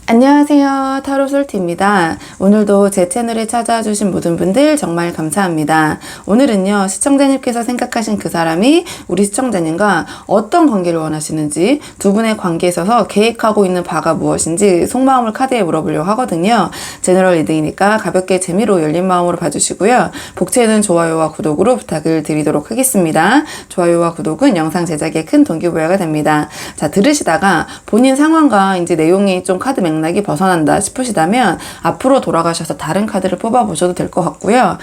안녕하세요. 타로솔티입니다. 오늘도 제 채널에 찾아주신 모든 분들 정말 감사합니다. 오늘은요, 시청자님께서 생각하신 그 사람이 우리 시청자님과 어떤 관계를 원하시는지, 두 분의 관계에 있어서 계획하고 있는 바가 무엇인지 속마음을 카드에 물어보려고 하거든요. 제너럴 리딩이니까 가볍게 재미로 열린 마음으로 봐주시고요. 복채는 좋아요와 구독으로 부탁을 드리도록 하겠습니다. 좋아요와 구독은 영상 제작에 큰 동기부여가 됩니다. 자, 들으시다가 본인 상황과 이제 내용이 좀 카드 맥락이 벗어난다 싶으시다면 앞으로 돌아가셔서 다른 카드를 뽑아보셔도 될 것 같고요.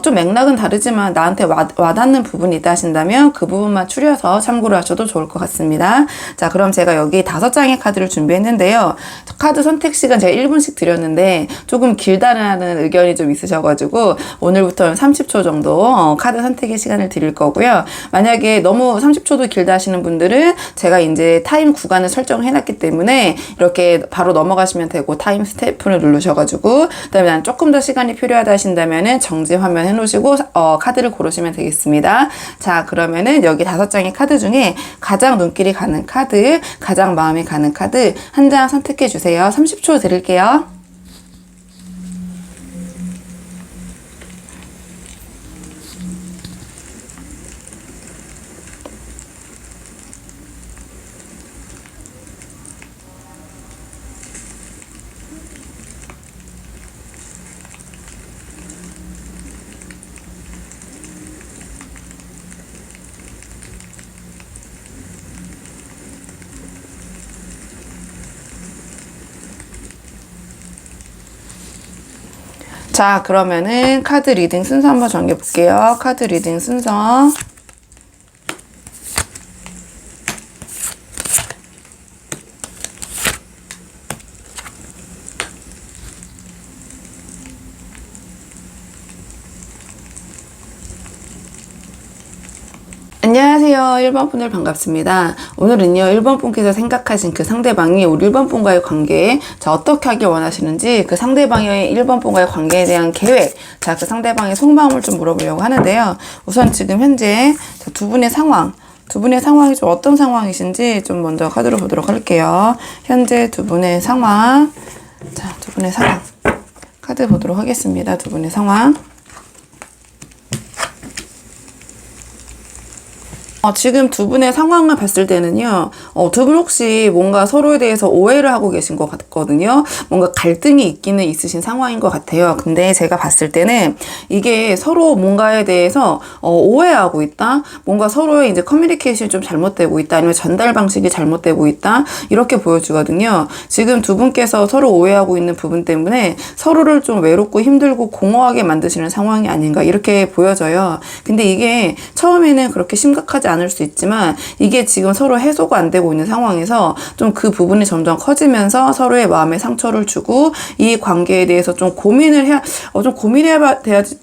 좀 맥락은 다르지만 나한테 와닿는 부분이 있다 하신다면 그 부분만 추려서 참고를 하셔도 좋을 것 같습니다. 자, 그럼 제가 여기 5장의 카드를 준비했는데요. 카드 선택 시간 제가 1분씩 드렸는데 조금 길다라는 의견이 좀 있으셔가지고 오늘부터는 30초 정도 카드 선택의 시간을 드릴 거고요. 만약에 너무 30초도 길다 하시는 분들은 제가 이제 타임 구간을 설정해 놨기 때문에 이렇게 바로 넘어가시면 되고 타임 스태프를 누르셔가지고 그다음에 난 조금 더 시간이 필요하다 하신다면은 정지 화면 해놓으시고 카드를 고르시면 되겠습니다. 자, 그러면은 여기 5장의 카드 중에 가장 눈길이 가는 카드, 가장 마음에 가는 카드 한 장 선택해 주세요. 30초 드릴게요. 자, 그러면은 카드 리딩 순서 한번 정해 볼게요. 카드 리딩 순서. 안녕하세요. 1번 분들 반갑습니다. 오늘은요, 1번 분께서 생각하신 그 상대방이 우리 1번 분과의 관계에 어떻게 하길 원하시는지 그 상대방의 1번 분과의 관계에 대한 계획, 자, 그 상대방의 속마음을 좀 물어보려고 하는데요. 우선 지금 현재 두 분의 상황이 좀 어떤 상황이신지 좀 먼저 카드로 보도록 할게요. 현재 두 분의 상황. 자, 두 분의 상황. 카드 보도록 하겠습니다. 두 분의 상황. 지금 두 분의 상황을 봤을 때는요, 두 분 혹시 뭔가 서로에 대해서 오해를 하고 계신 것 같거든요. 뭔가 갈등이 있기는 있으신 상황인 것 같아요. 근데 제가 봤을 때는 이게 서로 뭔가에 대해서 오해하고 있다? 뭔가 서로의 이제 커뮤니케이션이 좀 잘못되고 있다? 아니면 전달 방식이 잘못되고 있다? 이렇게 보여주거든요. 지금 두 분께서 서로 오해하고 있는 부분 때문에 서로를 좀 외롭고 힘들고 공허하게 만드시는 상황이 아닌가 이렇게 보여져요. 근데 이게 처음에는 그렇게 심각하지 않을 수 있지만 이게 지금 서로 해소가 안 되고 있는 상황에서 좀 그 부분이 점점 커지면서 서로의 마음에 상처를 주고 이 관계에 대해서 좀 고민해야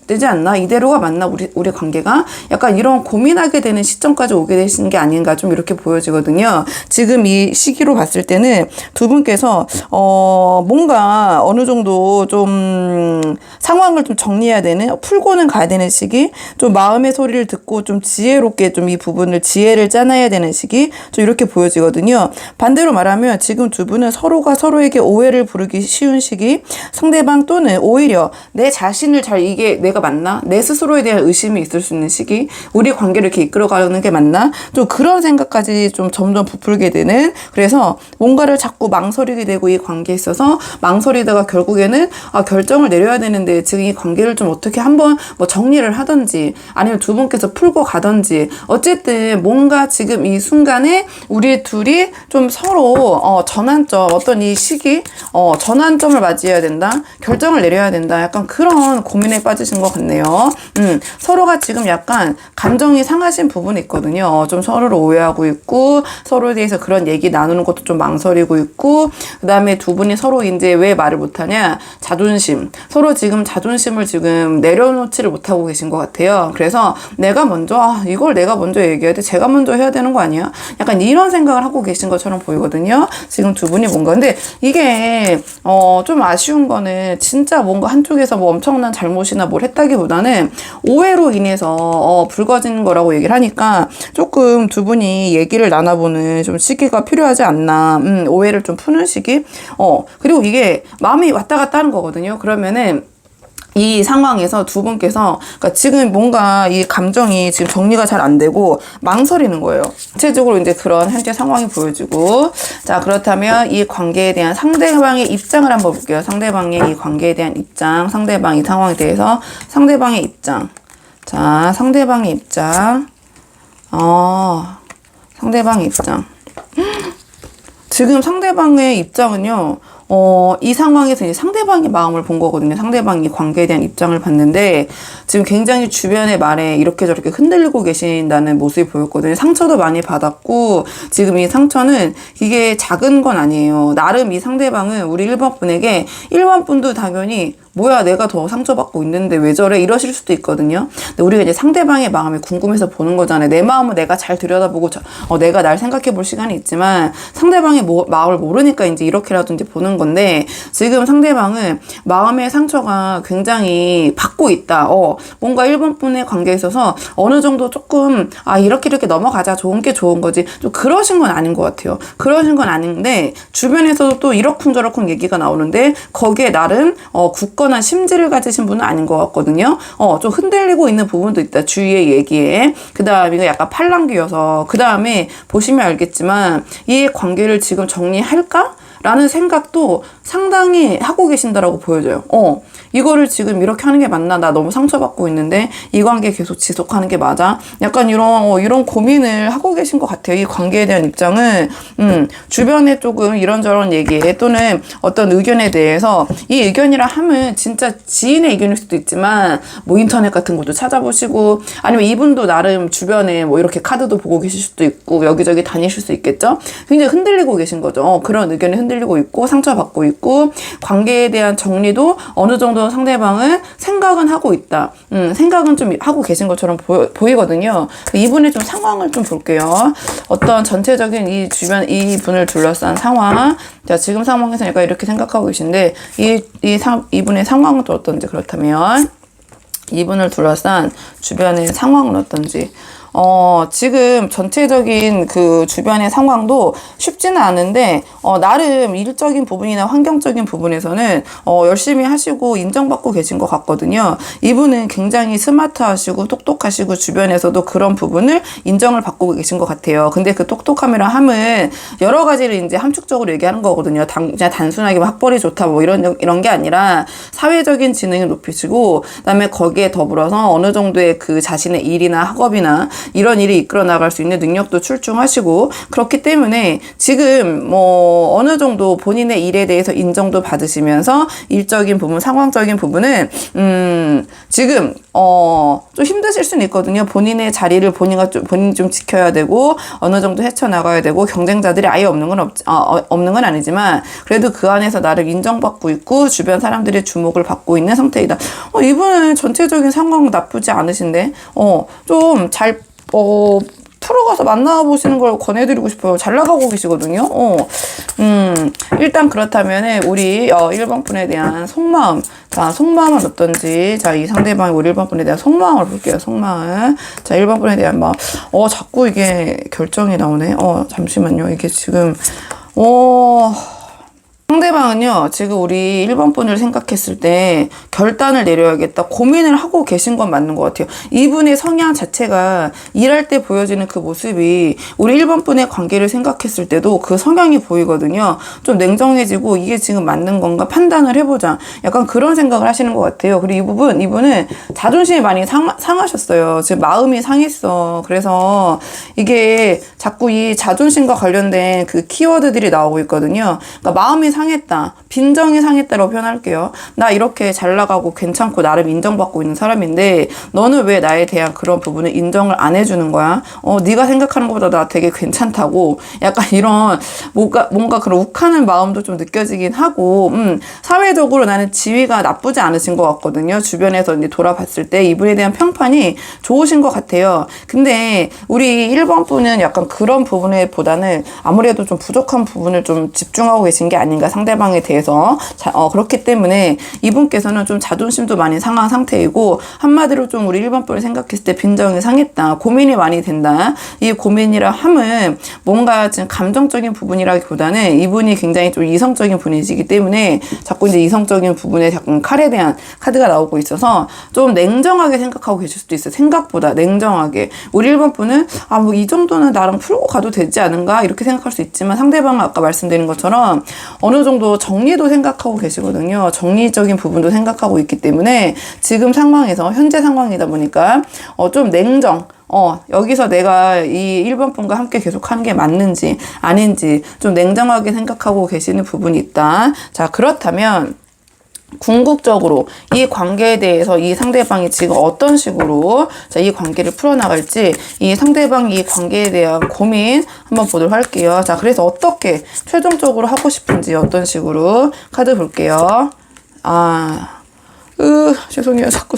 되지 않나? 이대로가 맞나? 우리 관계가? 약간 이런 고민하게 되는 시점까지 오게 되시는 게 아닌가 좀 이렇게 보여지거든요. 지금 이 시기로 봤을 때는 두 분께서 뭔가 어느 정도 좀 상황을 좀 정리해야 되는, 풀고는 가야 되는 시기, 좀 마음의 소리를 듣고 좀 지혜롭게 좀 이 부분을 지혜를 짜놔야 되는 시기, 좀 이렇게 보여지거든요. 반대로 말하면 지금 두 분은 서로가 서로에게 오해를 부르기 쉬운 시기, 상대방 또는 오히려 내 자신을 이게 내가 맞나? 내 스스로에 대한 의심이 있을 수 있는 시기, 우리 관계를 이렇게 이끌어가는 게 맞나? 좀 그런 생각까지 좀 점점 부풀게 되는, 그래서 뭔가를 자꾸 망설이게 되고 이 관계에 있어서 망설이다가 결국에는 결정을 내려야 되는데 지금 이 관계를 좀 어떻게 한번 뭐 정리를 하든지 아니면 두 분께서 풀고 가든지 어쨌든 뭔가 지금 이 순간에 우리 둘이 좀 서로 전환점, 어떤 이 시기 전환점을 맞이해야 된다, 결정을 내려야 된다, 약간 그런 고민에 빠지신 것 같네요. 서로가 지금 약간 감정이 상하신 부분이 있거든요. 좀 서로를 오해하고 있고 서로에 대해서 그런 얘기 나누는 것도 좀 망설이고 있고, 그 다음에 두 분이 서로 이제 왜 말을 못하냐, 자존심, 서로 지금 자존심을 지금 내려놓지를 못하고 계신 것 같아요. 그래서 이걸 내가 먼저 얘기해야 돼? 제가 먼저 해야 되는 거 아니야? 약간 이런 생각을 하고 계신 것처럼 보이거든요. 지금 두 분이 뭔가. 근데 이게 좀 아쉬운 거는 진짜 뭔가 한쪽에서 뭐 엄청난 잘못이나 뭘 했다기보다는 오해로 인해서 불거진 거라고 얘기를 하니까 조금 두 분이 얘기를 나눠보는 좀 시기가 필요하지 않나. 오해를 좀 푸는 시기? 그리고 이게 마음이 왔다 갔다 하는 거거든요. 그러면은 이 상황에서 두 분께서 그러니까 지금 뭔가 이 감정이 지금 정리가 잘 안 되고 망설이는 거예요. 구체적으로 이제 그런 현재 상황이 보여지고, 자, 그렇다면 이 관계에 대한 상대방의 입장을 한번 볼게요. 상대방의 이 관계에 대한 입장, 상대방 이 상황에 대해서 상대방의 입장. 자, 상대방의 입장. 상대방의 입장. 지금 상대방의 입장은요, 이 상황에서 이제 상대방의 마음을 본 거거든요. 상대방이 관계에 대한 입장을 봤는데, 지금 굉장히 주변의 말에 이렇게 저렇게 흔들리고 계신다는 모습이 보였거든요. 상처도 많이 받았고, 지금 이 상처는 이게 작은 건 아니에요. 나름 이 상대방은 우리 1번 분에게 1번 분도 당연히 뭐야, 내가 더 상처받고 있는데 왜 저래? 이러실 수도 있거든요. 근데 우리가 이제 상대방의 마음이 궁금해서 보는 거잖아요. 내 마음을 내가 잘 들여다보고, 내가 날 생각해 볼 시간이 있지만, 상대방의 마음을 모르니까 이제 이렇게라도 이제 보는 건데, 지금 상대방은 마음의 상처가 굉장히 받고 있다. 뭔가 1번 분의 관계에 있어서 어느 정도 조금, 이렇게 넘어가자. 좋은 게 좋은 거지. 좀 그러신 건 아닌 것 같아요. 그러신 건 아닌데, 주변에서도 또 이러쿵저러쿵 얘기가 나오는데, 거기에 나름, 굳건한 심지를 가지신 분은 아닌 것 같거든요. 좀 흔들리고 있는 부분도 있다. 주위의 얘기에. 그 다음에 이거 약간 팔랑귀여서. 그 다음에 보시면 알겠지만, 이 관계를 지금 정리할까? 라는 생각도 상당히 하고 계신다라고 보여져요. 이거를 지금 이렇게 하는 게 맞나? 나 너무 상처받고 있는데 이 관계 계속 지속하는 게 맞아? 약간 이런 고민을 하고 계신 것 같아요. 이 관계에 대한 입장은 주변에 조금 이런저런 얘기에 또는 어떤 의견에 대해서 이 의견이라 하면 진짜 지인의 의견일 수도 있지만 뭐 인터넷 같은 것도 찾아보시고 아니면 이분도 나름 주변에 뭐 이렇게 카드도 보고 계실 수도 있고 여기저기 다니실 수 있겠죠? 굉장히 흔들리고 계신 거죠. 그런 의견에 흔들리고 있고 상처받고 있고 관계에 대한 정리도 어느 정도 상대방은 생각은 하고 있다. 생각은 좀 하고 계신 것처럼 보이거든요. 이분의 좀 상황을 좀 볼게요. 어떤 전체적인 이 주변 이 분을 둘러싼 상황. 자, 지금 상황에서 약간 이렇게 생각하고 계신데 이분의 상황은 또 어떤지 그렇다면 이분을 둘러싼 주변의 상황은 어떤지 지금 전체적인 그 주변의 상황도 쉽지는 않은데, 나름 일적인 부분이나 환경적인 부분에서는, 열심히 하시고 인정받고 계신 것 같거든요. 이분은 굉장히 스마트하시고 똑똑하시고 주변에서도 그런 부분을 인정을 받고 계신 것 같아요. 근데 그 똑똑함이라 함은 여러 가지를 이제 함축적으로 얘기하는 거거든요. 그냥 단순하게 뭐 학벌이 좋다 뭐 이런 게 아니라 사회적인 지능을 높이시고, 그다음에 거기에 더불어서 어느 정도의 그 자신의 일이나 학업이나 이런 일이 이끌어 나갈 수 있는 능력도 출중하시고 그렇기 때문에 지금 뭐 어느 정도 본인의 일에 대해서 인정도 받으시면서 일적인 부분, 상황적인 부분은 지금 좀 힘드실 수는 있거든요. 본인의 자리를 본인이 좀 지켜야 되고 어느 정도 헤쳐나가야 되고 경쟁자들이 아예 없는 건 아니지만 그래도 그 안에서 나를 인정받고 있고 주변 사람들의 주목을 받고 있는 상태이다. 이분은 전체적인 상황 나쁘지 않으신데 좀 잘 풀어가서 만나보시는 걸 권해드리고 싶어요. 잘 나가고 계시거든요. 일단 그렇다면 우리 1번 분에 대한 속마음. 자, 속마음은 어떤지. 자, 이 상대방이 우리 1번 분에 대한 속마음을 볼게요. 속마음. 자, 1번 분에 대한 마음. 자꾸 이게 결정이 나오네. 잠시만요. 이게 지금 상대방은요, 지금 우리 1번 분을 생각했을 때 결단을 내려야겠다 고민을 하고 계신 건 맞는 것 같아요. 이분의 성향 자체가 일할 때 보여지는 그 모습이 우리 1번 분의 관계를 생각했을 때도 그 성향이 보이거든요. 좀 냉정해지고 이게 지금 맞는 건가 판단을 해보자. 약간 그런 생각을 하시는 것 같아요. 그리고 이분은 자존심이 많이 상하셨어요. 지금 마음이 상했어. 그래서 이게 자꾸 이 자존심과 관련된 그 키워드들이 나오고 있거든요. 그러니까 마음이 상했다. 빈정이 상했다라고 표현할게요. 나 이렇게 잘 나가고 괜찮고 나름 인정받고 있는 사람인데 너는 왜 나에 대한 그런 부분을 인정을 안 해주는 거야? 네가 생각하는 것보다 나 되게 괜찮다고 약간 이런 뭔가 그런 욱하는 마음도 좀 느껴지긴 하고 사회적으로 나는 지위가 나쁘지 않으신 것 같거든요. 주변에서 이제 돌아봤을 때 이분에 대한 평판이 좋으신 것 같아요. 근데 우리 1번 분은 약간 그런 부분에 보다는 아무래도 좀 부족한 부분을 좀 집중하고 계신 게 아닌가, 상대방에 대해서. 그렇기 때문에 이분께서는 좀 자존심도 많이 상한 상태이고, 한마디로 좀 우리 1번 분을 생각했을 때 빈정이 상했다, 고민이 많이 된다. 이 고민이라 함은 뭔가 지금 감정적인 부분이라기보다는 이분이 굉장히 좀 이성적인 분이시기 때문에 자꾸 이제 이성적인 부분에 자꾸 칼에 대한 카드가 나오고 있어서 좀 냉정하게 생각하고 계실 수도 있어요. 생각보다 냉정하게. 우리 1번 분은 뭐 이 정도는 나랑 풀고 가도 되지 않은가 이렇게 생각할 수 있지만, 상대방은 아까 말씀드린 것처럼 어느 정도 정리도 생각하고 계시거든요. 정리적인 부분도 생각하고 있기 때문에 지금 상황에서, 현재 상황이다 보니까 좀 냉정, 여기서 내가 이 1번 분과 함께 계속 하는 게 맞는지 아닌지 좀 냉정하게 생각하고 계시는 부분이 있다. 자, 그렇다면 궁극적으로 이 관계에 대해서 이 상대방이 지금 어떤 식으로 이 관계를 풀어나갈지, 이 상대방이 이 관계에 대한 고민 한번 보도록 할게요. 자, 그래서 어떻게 최종적으로 하고 싶은지, 어떤 식으로 카드 볼게요. 죄송해요. 자꾸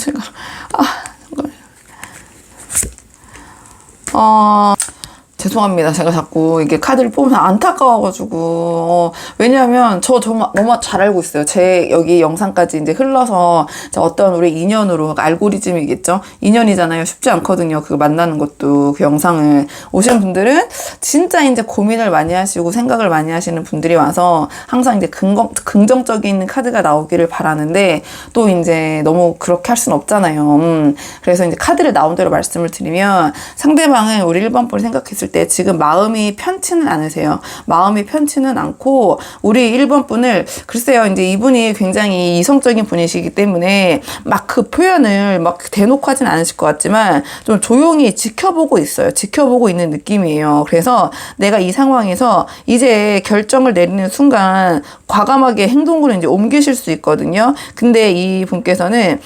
죄송합니다. 제가 자꾸 이게 카드를 뽑으면 안타까워가지고. 왜냐하면 저 정말 너무 잘 알고 있어요. 제 여기 영상까지 이제 흘러서 어떤 우리 인연으로, 알고리즘이겠죠? 인연이잖아요. 쉽지 않거든요. 그거 만나는 것도. 그 영상을 오신 분들은 진짜 이제 고민을 많이 하시고 생각을 많이 하시는 분들이 와서 항상 이제 긍정적인 카드가 나오기를 바라는데, 또 이제 너무 그렇게 할 수는 없잖아요. 그래서 이제 카드를 나온 대로 말씀을 드리면, 상대방은 우리 1번 분이 생각했을 때 지금 마음이 편치는 않으세요. 마음이 편치는 않고, 우리 1번 분을, 글쎄요, 이제 이분이 굉장히 이성적인 분이시기 때문에 막 그 표현을 막 대놓고 하진 않으실 것 같지만 좀 조용히 지켜보고 있어요. 지켜보고 있는 느낌이에요. 그래서 내가 이 상황에서 이제 결정을 내리는 순간 과감하게 행동으로 이제 옮기실 수 있거든요. 근데 이 분께서는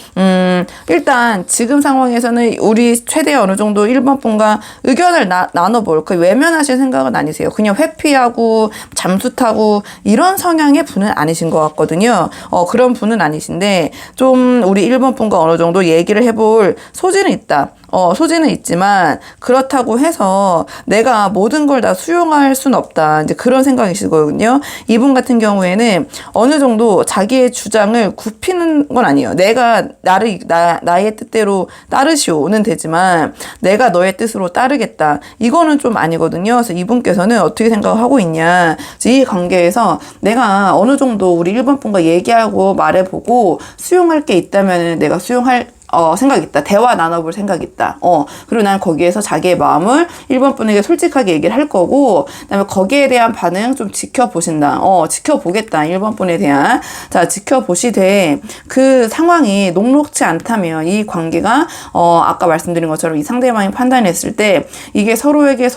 일단 지금 상황에서는 우리 최대 어느 정도 1번 분과 의견을 나눠볼, 외면하실 생각은 아니세요. 그냥 회피하고 잠수 타고 이런 성향의 분은 아니신 것 같거든요. 그런 분은 아니신데, 좀 우리 1번 분과 어느 정도 얘기를 해볼 소지는 있다. 소지는 있지만 그렇다고 해서 내가 모든 걸 다 수용할 수는 없다. 이제 그런 생각이시거든요. 이분 같은 경우에는 어느 정도 자기의 주장을 굽히는 건 아니에요. 내가 나의 뜻대로 따르시오는 되지만 내가 너의 뜻으로 따르겠다, 이거는 좀 아니거든요. 그래서 이분께서는 어떻게 생각을 하고 있냐, 이 관계에서 내가 어느 정도 우리 1번 분과 얘기하고 말해보고 수용할 게 있다면 내가 수용할 생각 있다. 대화 나눠볼 생각 있다. 그리고 난 거기에서 자기의 마음을 1번 분에게 솔직하게 얘기를 할 거고, 그다음에 거기에 대한 반응 좀 지켜보신다. 지켜보겠다. 1번 분에 대한. 자, 지켜보시되 그 상황이 녹록치 않다면 이 관계가, 아까 말씀드린 것처럼 이 상대방이 판단했을 때 이게 서로에게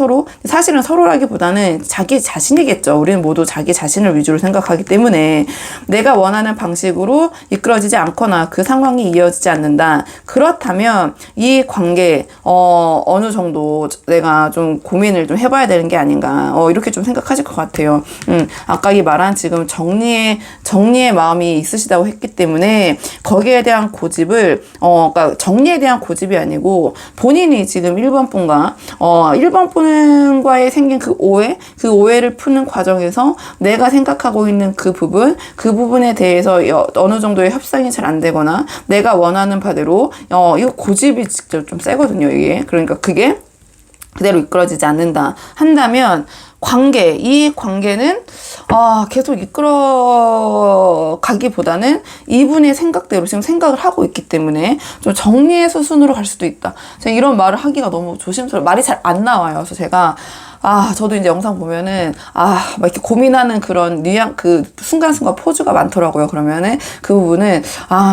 사실은 서로라기보다는 자기 자신이겠죠. 우리는 모두 자기 자신을 위주로 생각하기 때문에 내가 원하는 방식으로 이끌어지지 않거나 그 상황이 이어지지 않는다. 그렇다면 이 관계 어느 정도 내가 좀 고민을 좀 해봐야 되는 게 아닌가, 이렇게 좀 생각하실 것 같아요. 아까 이 말한 지금 정리의 마음이 있으시다고 했기 때문에 거기에 대한 고집을, 그러니까 정리에 대한 고집이 아니고 본인이 지금 1번 분과 1번 분과의 생긴 그 오해를 푸는 과정에서 내가 생각하고 있는 그 부분에 대해서 어느 정도의 협상이 잘 안 되거나 내가 원하는 바대로 이거 고집이 직접 좀 세거든요, 이게. 그러니까 그게 그대로 이끌어지지 않는다 한다면 이 관계는 계속 이끌어 가기보다는 이분의 생각대로 지금 생각을 하고 있기 때문에 좀 정리의 수순으로 갈 수도 있다. 제가 이런 말을 하기가 너무 조심스러워요. 말이 잘 안 나와요. 그래서 제가 저도 이제 영상 보면은, 막 이렇게 고민하는 그런 그 순간순간 포즈가 많더라고요. 그러면은 그 부분은,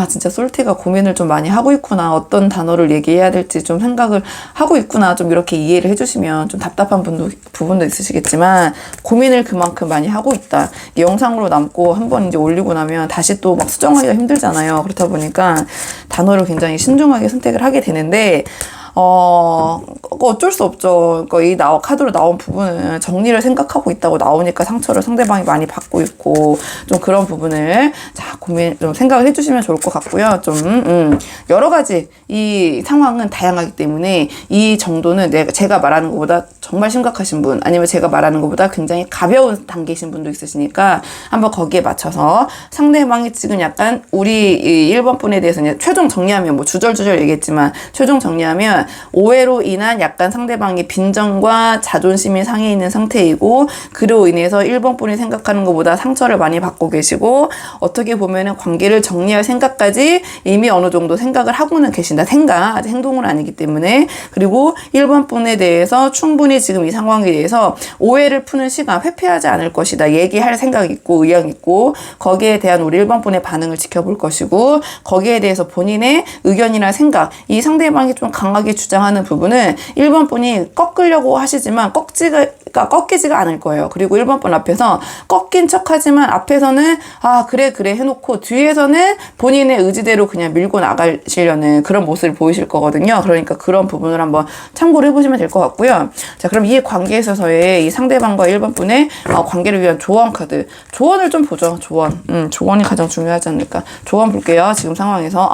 진짜 솔티가 고민을 좀 많이 하고 있구나. 어떤 단어를 얘기해야 될지 좀 생각을 하고 있구나. 좀 이렇게 이해를 해주시면 좀 답답한 부분도 있으시겠지만, 고민을 그만큼 많이 하고 있다. 영상으로 남고 한번 이제 올리고 나면 다시 또 막 수정하기가 힘들잖아요. 그렇다 보니까 단어를 굉장히 신중하게 선택을 하게 되는데, 어쩔 수 없죠. 그러니까 카드로 나온 부분은 정리를 생각하고 있다고 나오니까 상처를 상대방이 많이 받고 있고, 좀 그런 부분을, 좀 생각을 해주시면 좋을 것 같고요. 여러 가지, 이 상황은 다양하기 때문에, 이 정도는 제가 말하는 것보다 정말 심각하신 분, 아니면 제가 말하는 것보다 굉장히 가벼운 단계이신 분도 있으시니까, 한번 거기에 맞춰서 상대방이 지금 약간 우리 이 1번 분에 대해서 이제 최종 정리하면, 뭐 주절주절 얘기했지만, 최종 정리하면, 오해로 인한 약간 상대방의 빈정과 자존심이 상해 있는 상태이고, 그로 인해서 1번 분이 생각하는 것보다 상처를 많이 받고 계시고, 어떻게 보면은 관계를 정리할 생각까지 이미 어느 정도 생각을 하고는 계신다. 아직 행동은 아니기 때문에. 그리고 1번 분에 대해서 충분히 지금 이 상황에 대해서 오해를 푸는 시간, 회피하지 않을 것이다. 얘기할 생각 있고 의향 있고, 거기에 대한 우리 1번 분의 반응을 지켜볼 것이고, 거기에 대해서 본인의 의견이나 생각, 이 상대방이 좀 강하게 주장하는 부분은 1번 분이 꺾으려고 하시지만 꺾이지가 않을 거예요. 그리고 1번 분 앞에서 꺾인 척 하지만 앞에서는 그래 해놓고 뒤에서는 본인의 의지대로 그냥 밀고 나가시려는 그런 모습을 보이실 거거든요. 그러니까 그런 부분을 한번 참고를 해보시면 될 것 같고요. 자, 그럼 이 관계에 있어서의 이 상대방과 1번 분의 관계를 위한 조언 카드. 조언을 좀 보죠. 조언이 가장 중요하지 않을까. 조언 볼게요. 지금 상황에서.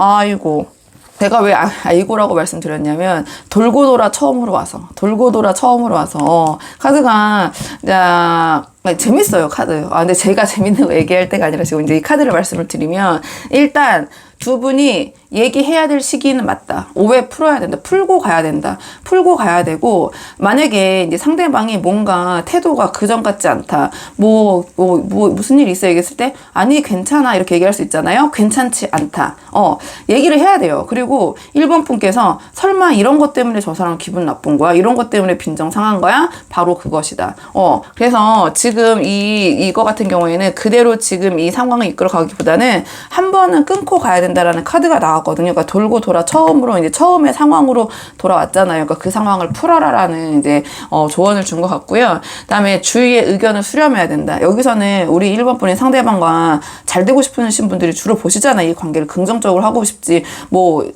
제가 왜 아이고라고 말씀드렸냐면, 돌고 돌아 처음으로 와서 카드가 재밌어요, 카드. 근데 제가 재밌는 거 얘기할 때가 아니라 지금 이제 이 카드를 말씀을 드리면, 일단 두 분이 얘기해야 될 시기는 맞다. 오해 풀어야 된다. 풀고 가야 된다. 풀고 가야 되고, 만약에 이제 상대방이 뭔가 태도가 그전 같지 않다. 무슨 일이 있어 얘기했을 때, 아니, 괜찮아. 이렇게 얘기할 수 있잖아요. 괜찮지 않다. 얘기를 해야 돼요. 그리고 1번 분께서 설마 이런 것 때문에 저 사람 기분 나쁜 거야? 이런 것 때문에 빈정 상한 거야? 바로 그것이다. 그래서 지금 이거 같은 경우에는 그대로 지금 이 상황을 이끌어 가기보다는 한 번은 끊고 가야 된다라는 카드가 나왔거든요. 그러니까 돌고 돌아 처음의 상황으로 돌아왔잖아요. 그러니까 그 상황을 풀어라라는 이제 조언을 준 것 같고요. 그다음에 주위의 의견을 수렴해야 된다. 여기서는 우리 1번 분이 상대방과 잘 되고 싶으신 분들이 주로 보시잖아요. 이 관계를 긍정적으로 하고 싶지.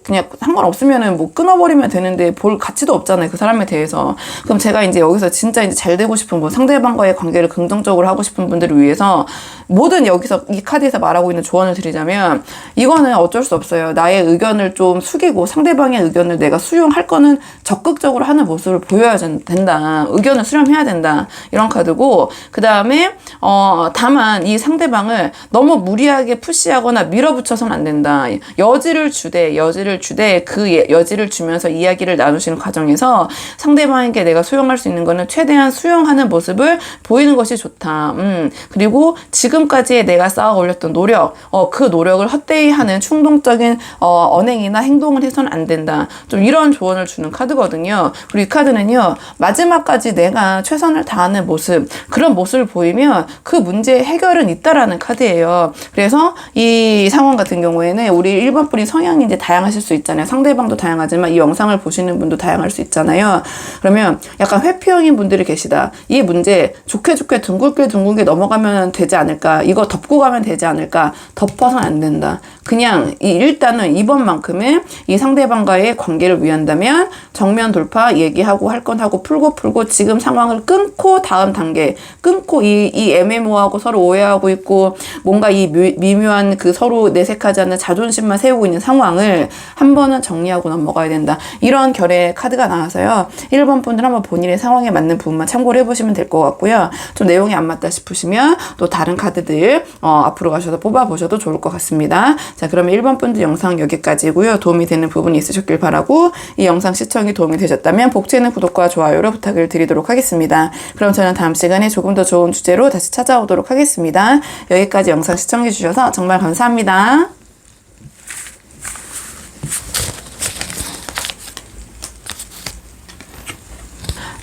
그냥 상관없으면은 끊어버리면 되는데 볼 가치도 없잖아요. 그 사람에 대해서. 그럼 제가 이제 여기서 진짜 이제 잘 되고 싶은 분, 상대방과의 관계를 긍정적으로 하고 싶은 분들을 위해서 여기서 이 카드에서 말하고 있는 조언을 드리자면, 이거는 어쩔 수 없어요. 나의 의견을 좀 숙이고 상대방의 의견을 내가 수용할 거는 적극적으로 하는 모습을 보여야 된다. 의견을 수렴해야 된다. 이런 카드고, 그 다음에 다만 이 상대방을 너무 무리하게 푸시하거나 밀어붙여서는 안 된다. 여지를 주되 그 여지를 주면서 이야기를 나누시는 과정에서 상대방에게 내가 수용할 수 있는 거는 최대한 수용하는 모습을 보이는 것이 좋다. 그리고 지금까지 내가 쌓아 올렸던 노력, 그 노력을 헛되이 하는 충동적인 언행이나 행동을 해서는 안 된다. 좀 이런 조언을 주는 카드거든요. 그리고 이 카드는요, 마지막까지 내가 최선을 다하는 모습, 그런 모습을 보이면 그 문제의 해결은 있다라는 카드예요. 그래서 이 상황 같은 경우에는 우리 1번 분이 성향이 이제 다양하실 수 있잖아요. 상대방도 다양하지만 이 영상을 보시는 분도 다양할 수 있잖아요. 그러면 약간 회피형인 분들이 계시다. 이 문제 좋게 둥글게 넘어가면 되지 않을까? 이거 덮고 가면 되지 않을까? 덮어서는 안 된다. 그냥 일단은 이번만큼은 이 상대방과의 관계를 위한다면 정면 돌파 얘기하고 할 건 하고 풀고 지금 상황을 끊고 다음 단계 끊고 이 애매모호하고 서로 오해하고 있고 뭔가 이 미묘한 그 서로 내색하지 않는 자존심만 세우고 있는 상황을 한 번은 정리하고 넘어가야 된다. 이런 결의 카드가 나와서요. 1번 분들 한번 본인의 상황에 맞는 부분만 참고를 해보시면 될 것 같고요. 좀 내용이 안 맞다 싶으시면 또 다른 카드들 앞으로 가셔서 뽑아보셔도 좋을 것 같습니다. 자, 그러면 1번 분들 영상 여기까지고요. 도움이 되는 부분이 있으셨길 바라고, 이 영상 시청이 도움이 되셨다면 복채는 구독과 좋아요로 부탁을 드리도록 하겠습니다. 그럼 저는 다음 시간에 조금 더 좋은 주제로 다시 찾아오도록 하겠습니다. 여기까지 영상 시청해 주셔서 정말 감사합니다.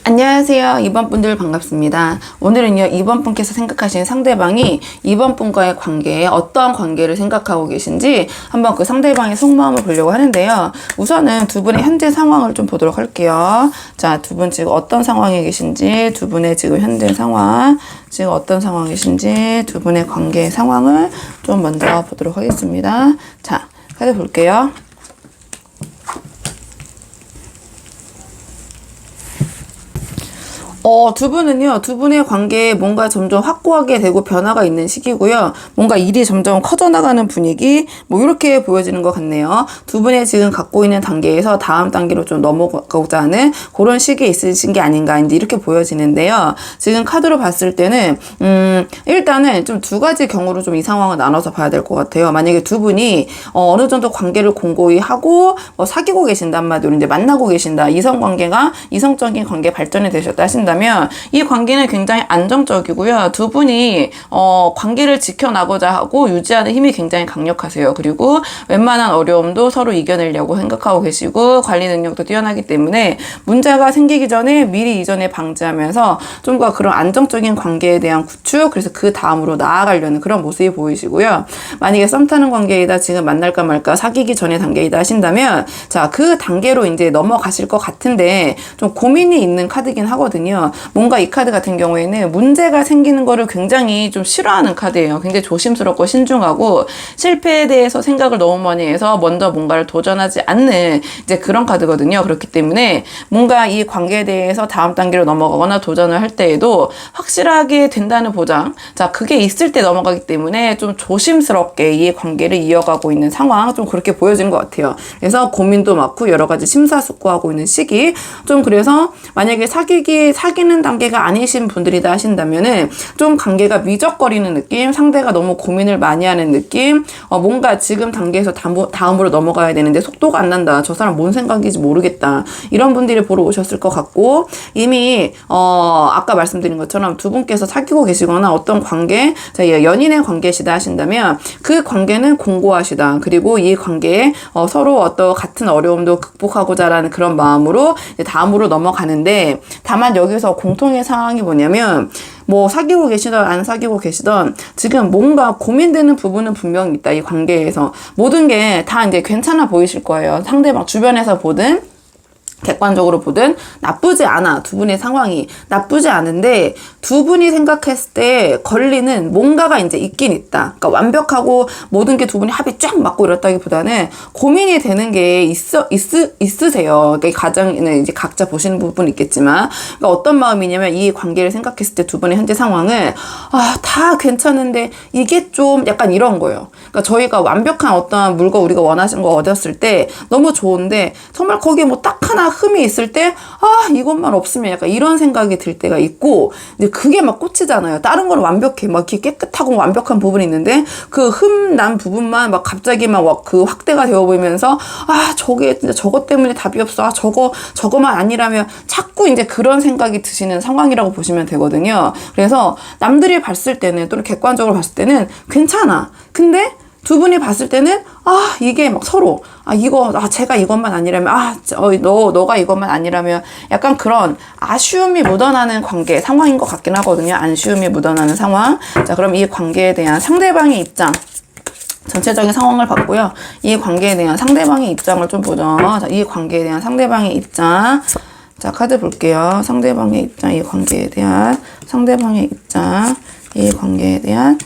안녕하세요. 2번 분들 반갑습니다. 오늘은요, 2번 분께서 생각하시는 상대방이 2번 분과의 관계에 어떤 관계를 생각하고 계신지 한번 그 상대방의 속마음을 보려고 하는데요. 우선은 두 분의 현재 상황을 좀 보도록 할게요. 자, 두 분 지금 어떤 상황에 계신지, 두 분의 지금 현재 상황, 지금 어떤 상황에 계신지, 두 분의 관계 상황을 좀 먼저 보도록 하겠습니다. 자, 카드 볼게요. 두 분은요, 두 분의 관계에 뭔가 점점 확고하게 되고 변화가 있는 시기고요. 뭔가 일이 점점 커져나가는 분위기, 뭐, 이렇게 보여지는 것 같네요. 두 분의 지금 갖고 있는 단계에서 다음 단계로 좀 넘어가고자 하는 그런 시기에 있으신 게 아닌가, 이제 이렇게 보여지는데요. 지금 카드로 봤을 때는, 일단은 좀 두 가지 경우로 좀 이 상황을 나눠서 봐야 될 것 같아요. 만약에 두 분이, 어느 정도 관계를 공고히 하고, 사귀고 계신단 말이죠. 이제 만나고 계신다. 이성적인 관계 발전이 되셨다 하신다면, 이 관계는 굉장히 안정적이고요. 두 분이 관계를 지켜나고자 하고 유지하는 힘이 굉장히 강력하세요. 그리고 웬만한 어려움도 서로 이겨내려고 생각하고 계시고 관리 능력도 뛰어나기 때문에 문제가 생기기 전에 미리 이전에 방지하면서 좀 더 그런 안정적인 관계에 대한 구축, 그래서 그 다음으로 나아가려는 그런 모습이 보이시고요. 만약에 썸 타는 관계이다, 지금 만날까 말까 사귀기 전의 단계이다 하신다면, 자, 그 단계로 이제 넘어가실 것 같은데 좀 고민이 있는 카드긴 하거든요. 뭔가 이 카드 같은 경우에는 문제가 생기는 거를 굉장히 좀 싫어하는 카드예요. 굉장히 조심스럽고 신중하고 실패에 대해서 생각을 너무 많이 해서 먼저 뭔가를 도전하지 않는 이제 그런 카드거든요. 그렇기 때문에 뭔가 이 관계에 대해서 다음 단계로 넘어가거나 도전을 할 때에도 확실하게 된다는 보장, 자, 그게 있을 때 넘어가기 때문에 좀 조심스럽게 이 관계를 이어가고 있는 상황, 좀 그렇게 보여진 것 같아요. 그래서 고민도 많고 여러 가지 심사숙고하고 있는 시기, 좀 그래서 만약에 사귀는 단계가 아니신 분들이다 하신다면은 좀 관계가 미적거리는 느낌, 상대가 너무 고민을 많이 하는 느낌, 뭔가 지금 단계에서 다음으로 넘어가야 되는데 속도가 안 난다. 저 사람 뭔 생각인지 모르겠다. 이런 분들이 보러 오셨을 것 같고, 이미 아까 말씀드린 것처럼 두 분께서 사귀고 계시거나 어떤 관계, 자, 연인의 관계시다 하신다면 그 관계는 공고하시다. 그리고 이 관계에 서로 어떤 같은 어려움도 극복하고자라는 그런 마음으로 이제 다음으로 넘어가는데, 다만 여기서 공통의 상황이 뭐냐면, 뭐 사귀고 계시던 안 사귀고 계시던 지금 뭔가 고민되는 부분은 분명히 있다. 이 관계에서 모든 게 다 이제 괜찮아 보이실 거예요. 상대방 주변에서 보든 객관적으로 보든 나쁘지 않아. 두 분의 상황이 나쁘지 않은데 두 분이 생각했을 때 걸리는 뭔가가 이제 있긴 있다. 그러니까 완벽하고 모든 게 두 분이 합이 쫙 맞고 이렇다기보다는 고민이 되는 게 있으세요. 그러니까 가정에는 이제 각자 보시는 부분이 있겠지만, 그러니까 어떤 마음이냐면 이 관계를 생각했을 때 두 분의 현재 상황은 다 괜찮은데 이게 좀 약간 이런 거예요. 그러니까 저희가 완벽한 어떤 물건 우리가 원하시는 거 얻었을 때 너무 좋은데 정말 거기에 뭐 딱 하나 흠이 있을 때 이것만 없으면 약간 이런 생각이 들 때가 있고, 이제 그게 막 꽂히잖아요. 다른 건 완벽해, 막 이렇게 깨끗하고 완벽한 부분이 있는데 그 흠 난 부분만 막 갑자기 막 그 확대가 되어 보이면서 저게 진짜 저것 때문에 답이 없어. 저거만 아니라면 자꾸 이제 그런 생각이 드시는 상황이라고 보시면 되거든요. 그래서 남들이 봤을 때는, 또는 객관적으로 봤을 때는 괜찮아. 근데 두 분이 봤을 때는 이게 막 서로 제가 이것만 아니라면 너가 이것만 아니라면 약간 그런 아쉬움이 묻어나는 관계 상황인 것 같긴 하거든요. 아쉬움이 묻어나는 상황. 자, 그럼 이 관계에 대한 상대방의 입장, 전체적인 상황을 봤고요. 이 관계에 대한 상대방의 입장을 좀 보죠. 자, 이 관계에 대한 상대방의 입장. 자, 카드 볼게요. 상대방의 입장, 이 관계에 대한 상대방의 입장, 이 관계에 대한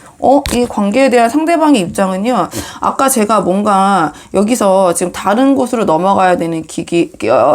이 관계에 대한 상대방의 입장은요, 아까 제가 뭔가 여기서 지금 다른 곳으로 넘어가야 되는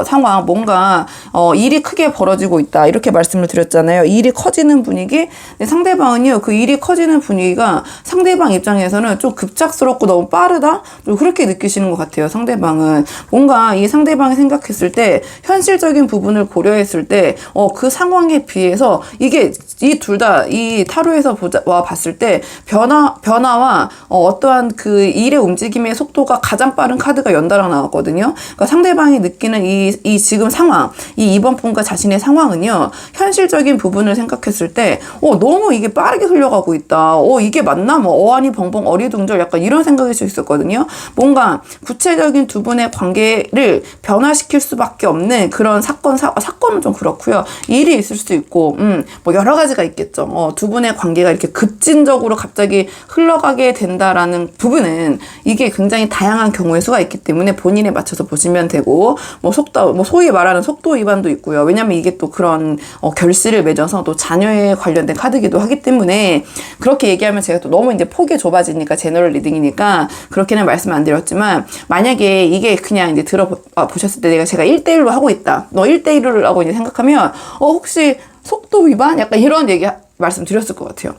상황, 뭔가 일이 크게 벌어지고 있다, 이렇게 말씀을 드렸잖아요. 일이 커지는 분위기. 근데 상대방은요, 그 일이 커지는 분위기가 상대방 입장에서는 좀 급작스럽고 너무 빠르다, 좀 그렇게 느끼시는 것 같아요. 상대방은 뭔가 이 상대방이 생각했을 때 현실적인 부분을 고려했을 때 그 상황에 비해서 이게 이 둘 다 이 타로에서 봤을 때 변화와 어떠한 그 일의 움직임의 속도가 가장 빠른 카드가 연달아 나왔거든요. 그러니까 상대방이 느끼는 이 지금 상황, 이 이번 분과 자신의 상황은요, 현실적인 부분을 생각했을 때, 너무 이게 빠르게 흘러가고 있다. 이게 맞나? 뭐, 어안이 벙벙 어리둥절 약간 이런 생각일 수 있었거든요. 뭔가 구체적인 두 분의 관계를 변화시킬 수밖에 없는 그런 사건은 좀 그렇고요. 일이 있을 수도 있고, 뭐 여러 가지가 있겠죠. 두 분의 관계가 이렇게 급진적으로 갑자기 흘러가게 된다라는 부분은 이게 굉장히 다양한 경우의 수가 있기 때문에 본인에 맞춰서 보시면 되고, 뭐 소위 말하는 속도 위반도 있고요. 왜냐면 이게 또 그런 결실을 맺어서 또 자녀에 관련된 카드기도 하기 때문에 그렇게 얘기하면 제가 또 너무 이제 폭이 좁아지니까 제너럴 리딩이니까 그렇게는 말씀 안 드렸지만, 만약에 이게 그냥 이제 들어보셨을 때 제가 1대1로 하고 있다. 너 1대1로 하고 이제 생각하면 혹시 속도 위반? 약간 이런 얘기 말씀드렸을 것 같아요.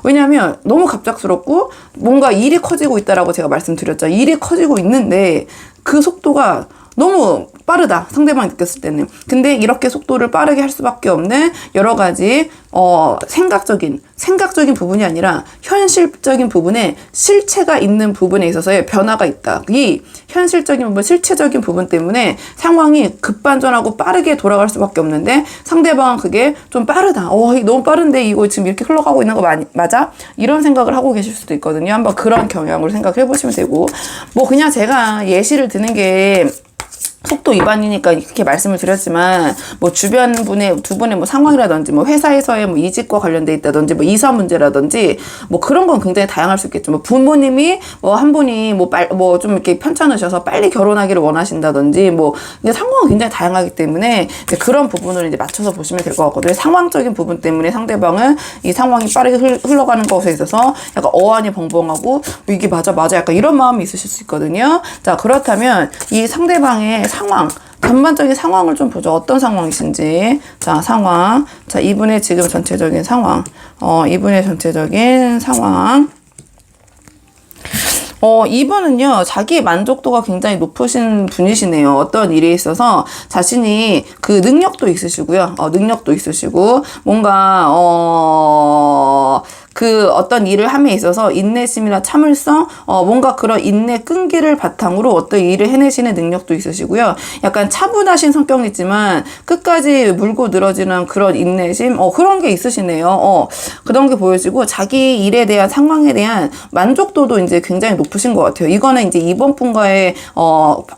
왜냐하면 너무 갑작스럽고 뭔가 일이 커지고 있다라고 제가 말씀드렸죠. 일이 커지고 있는데 그 속도가 너무 빠르다. 상대방이 느꼈을 때는. 근데 이렇게 속도를 빠르게 할 수밖에 없는 여러 가지 생각적인 부분이 아니라 현실적인 부분에 실체가 있는 부분에 있어서의 변화가 있다. 이 현실적인 부분, 실체적인 부분 때문에 상황이 급반전하고 빠르게 돌아갈 수밖에 없는데 상대방은 그게 좀 빠르다. 너무 빠른데 이거 지금 이렇게 흘러가고 있는 거 맞아? 이런 생각을 하고 계실 수도 있거든요. 한번 그런 경향으로 생각해 보시면 되고, 뭐 그냥 제가 예시를 드는 게 속도 위반이니까 이렇게 말씀을 드렸지만, 뭐 주변 두 분의 뭐 상황이라든지, 뭐 회사에서의 뭐 이직과 관련돼 있다든지, 뭐 이사 문제라든지, 뭐 그런 건 굉장히 다양할 수 있겠죠. 뭐 부모님이 뭐 한 분이 뭐 좀 이렇게 편찮으셔서 빨리 결혼하기를 원하신다든지, 뭐 이게 상황은 굉장히 다양하기 때문에 이제 그런 부분을 이제 맞춰서 보시면 될 것 같거든요. 상황적인 부분 때문에 상대방은 이 상황이 빠르게 흘러가는 것에 있어서 약간 어안이 벙벙하고 이게 맞아 약간 이런 마음이 있으실 수 있거든요. 자, 그렇다면 이 상대방의 전반적인 상황을 좀 보죠. 어떤 상황이신지. 자, 상황. 자, 이분의 지금 전체적인 상황. 이분의 전체적인 상황. 이분은요, 자기 만족도가 굉장히 높으신 분이시네요. 어떤 일에 있어서 자신이 그 능력도 있으시고요. 능력도 있으시고, 뭔가, 그 어떤 일을 함에 있어서 인내심이나 참을성, 뭔가 그런 인내 끈기를 바탕으로 어떤 일을 해내시는 능력도 있으시고요. 약간 차분하신 성격이지만 끝까지 물고 늘어지는 그런 인내심, 그런 게 있으시네요. 그런 게 보여지고 자기 일에 대한 상황에 대한 만족도도 이제 굉장히 높으신 것 같아요. 이거는 이제 이번 분과의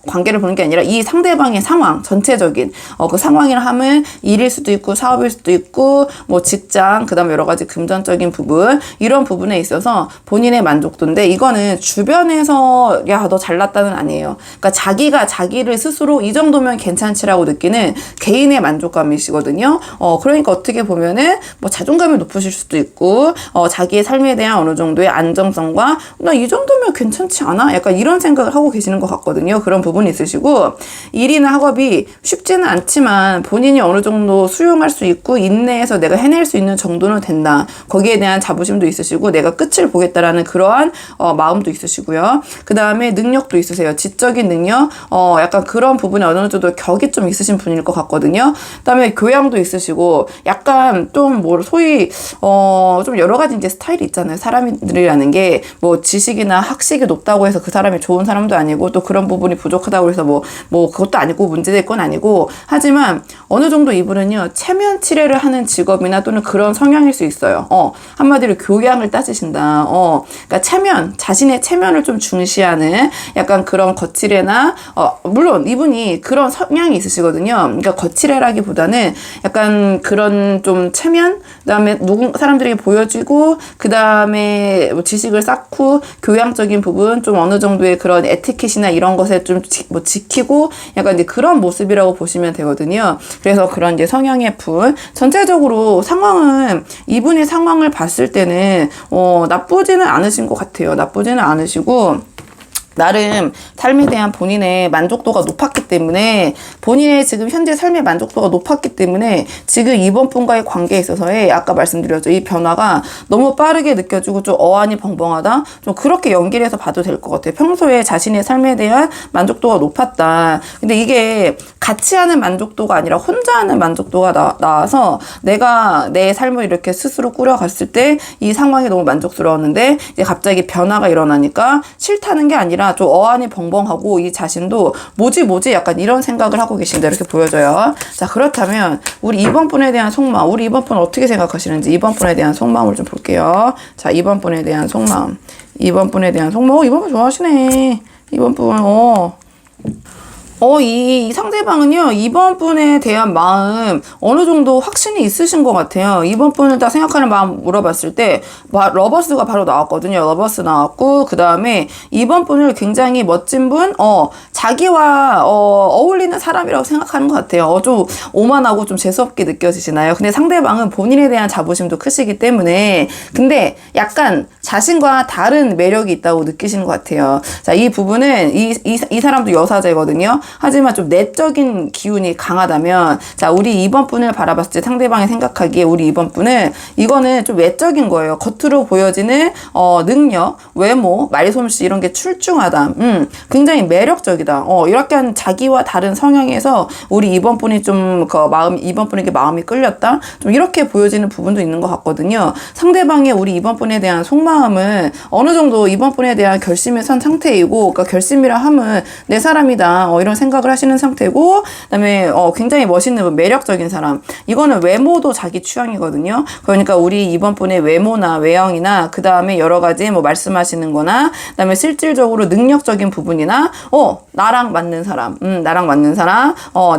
관계를 보는 게 아니라 이 상대방의 상황 전체적인 그 상황이라 하면 일일 수도 있고 사업일 수도 있고 뭐 직장, 그다음에 여러 가지 금전적인 부분, 이런 부분에 있어서 본인의 만족도인데, 이거는 주변에서 야, 너 잘났다는 아니에요. 그러니까 자기가 자기를 스스로 이 정도면 괜찮지라고 느끼는 개인의 만족감이시거든요. 그러니까 어떻게 보면은 뭐 자존감이 높으실 수도 있고, 자기의 삶에 대한 어느 정도의 안정성과 나 이 정도면 괜찮지 않아? 약간 이런 생각을 하고 계시는 것 같거든요. 그런 부분이 있으시고, 일이나 학업이 쉽지는 않지만 본인이 어느 정도 수용할 수 있고 인내해서 내가 해낼 수 있는 정도는 된다. 거기에 대한 자부심도 있으시고 내가 끝을 보겠다라는 그러한 마음도 있으시고요. 그 다음에 능력도 있으세요. 지적인 능력, 약간 그런 부분에 어느 정도 격이 좀 있으신 분일 것 같거든요. 그 다음에 교양도 있으시고 약간 좀 뭐 소위 좀 여러 가지 이제 스타일이 있잖아요. 사람들이라는 게 뭐 지식이나 학식이 높다고 해서 그 사람이 좋은 사람도 아니고, 또 그런 부분이 부족하다고 해서 뭐 그것도 아니고 문제될 건 아니고, 하지만 어느 정도 이분은요 체면 치레를 하는 직업이나 또는 그런 성향일 수 있어요. 한마디로 교양을 따지신다. 그러니까 자신의 체면을 좀 중시하는 약간 그런 거칠애나, 물론 이분이 그런 성향이 있으시거든요. 그러니까 거칠애라기보다는 약간 그런 좀 체면, 그다음에 사람들에게 보여주고, 그다음에 뭐 지식을 쌓고 교양적인 부분, 좀 어느 정도의 그런 에티켓이나 이런 것에 좀 지키고 약간 이제 그런 모습이라고 보시면 되거든요. 그래서 그런 이제 성향의 분, 전체적으로 상황은 이분의 상황을 봤을 때는 나쁘지는 않으신 것 같아요. 나쁘지는 않으시고 나름 삶에 대한 본인의 만족도가 높았기 때문에 본인의 지금 현재 삶의 만족도가 높았기 때문에 지금 이번 분과의 관계에 있어서의 아까 말씀드렸죠. 이 변화가 너무 빠르게 느껴지고 좀 어안이 벙벙하다. 좀 그렇게 연기를 해서 봐도 될 것 같아요. 평소에 자신의 삶에 대한 만족도가 높았다. 근데 이게 같이 하는 만족도가 아니라 혼자 하는 만족도가 나와서 내가 내 삶을 이렇게 스스로 꾸려갔을 때 이 상황이 너무 만족스러웠는데 이제 갑자기 변화가 일어나니까 싫다는 게 아니라 좀 어안이 벙벙하고 이 자신도 뭐지 약간 이런 생각을 하고 계신다 이렇게 보여져요. 자, 그렇다면 우리 이번 분에 대한 속마음, 우리 이번 분 어떻게 생각하시는지 이번 분에 대한 속마음을 좀 볼게요. 자, 이번 분에 대한 속마음. 이번 분에 대한 속마음. 이번 분 좋아하시네. 이번 분, 이 상대방은요, 이번 분에 대한 마음, 어느 정도 확신이 있으신 것 같아요. 이번 분을 다 생각하는 마음 물어봤을 때, 러버스가 바로 나왔거든요. 러버스 나왔고, 그 다음에 이번 분을 굉장히 멋진 분, 자기와, 어울리는 사람이라고 생각하는 것 같아요. 좀 오만하고 좀 재수없게 느껴지시나요? 근데 상대방은 본인에 대한 자부심도 크시기 때문에, 근데 약간 자신과 다른 매력이 있다고 느끼시는 것 같아요. 자, 이 부분은, 이 사람도 여사제거든요. 하지만 좀 내적인 기운이 강하다면, 자, 우리 이번 분을 바라봤을 때 상대방이 생각하기에 우리 이번 분은 이거는 좀 외적인 거예요. 겉으로 보여지는 능력, 외모, 말솜씨 이런 게 출중하다. 굉장히 매력적이다. 이렇게 한 자기와 다른 성향에서 우리 이번 분이 좀 이번 분에게 마음이 끌렸다. 좀 이렇게 보여지는 부분도 있는 것 같거든요. 상대방의 우리 이번 분에 대한 속마음은 어느 정도 이번 분에 대한 결심에 선 상태이고, 그러니까 결심이라 함은 내 사람이다. 이런 생각을 하시는 상태고, 그다음에 굉장히 멋있는 매력적인 사람. 이거는 외모도 자기 취향이거든요. 그러니까 우리 이번 분의 외모나 외형이나 그 다음에 여러 가지 뭐 말씀하시는 거나, 그다음에 실질적으로 능력적인 부분이나 나랑 맞는 사람,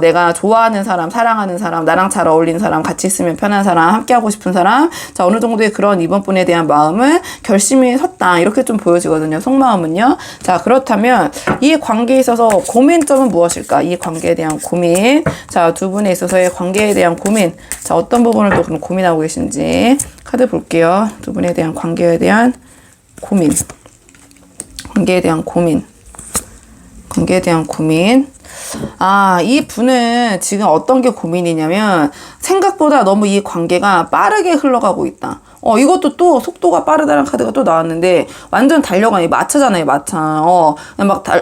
내가 좋아하는 사람, 사랑하는 사람, 나랑 잘 어울리는 사람, 같이 있으면 편한 사람, 함께하고 싶은 사람. 자, 어느 정도의 그런 이번 분에 대한 마음은 결심이 섰다. 이렇게 좀 보여지거든요. 속마음은요. 자, 그렇다면 이 관계에 있어서 고민점은 무엇일까? 이 관계에 대한 고민. 자, 두 분에 있어서의 관계에 대한 고민. 자, 어떤 부분을 또 그럼 고민하고 계신지 카드 볼게요. 두 분에 대한 관계에 대한 고민. 관계에 대한 고민. 관계에 대한 고민. 이 분은 지금 어떤 게 고민이냐면 생각보다 너무 이 관계가 빠르게 흘러가고 있다. 이것도 또 속도가 빠르다는 카드가 또 나왔는데 완전 달려가니 마차잖아요, 마차.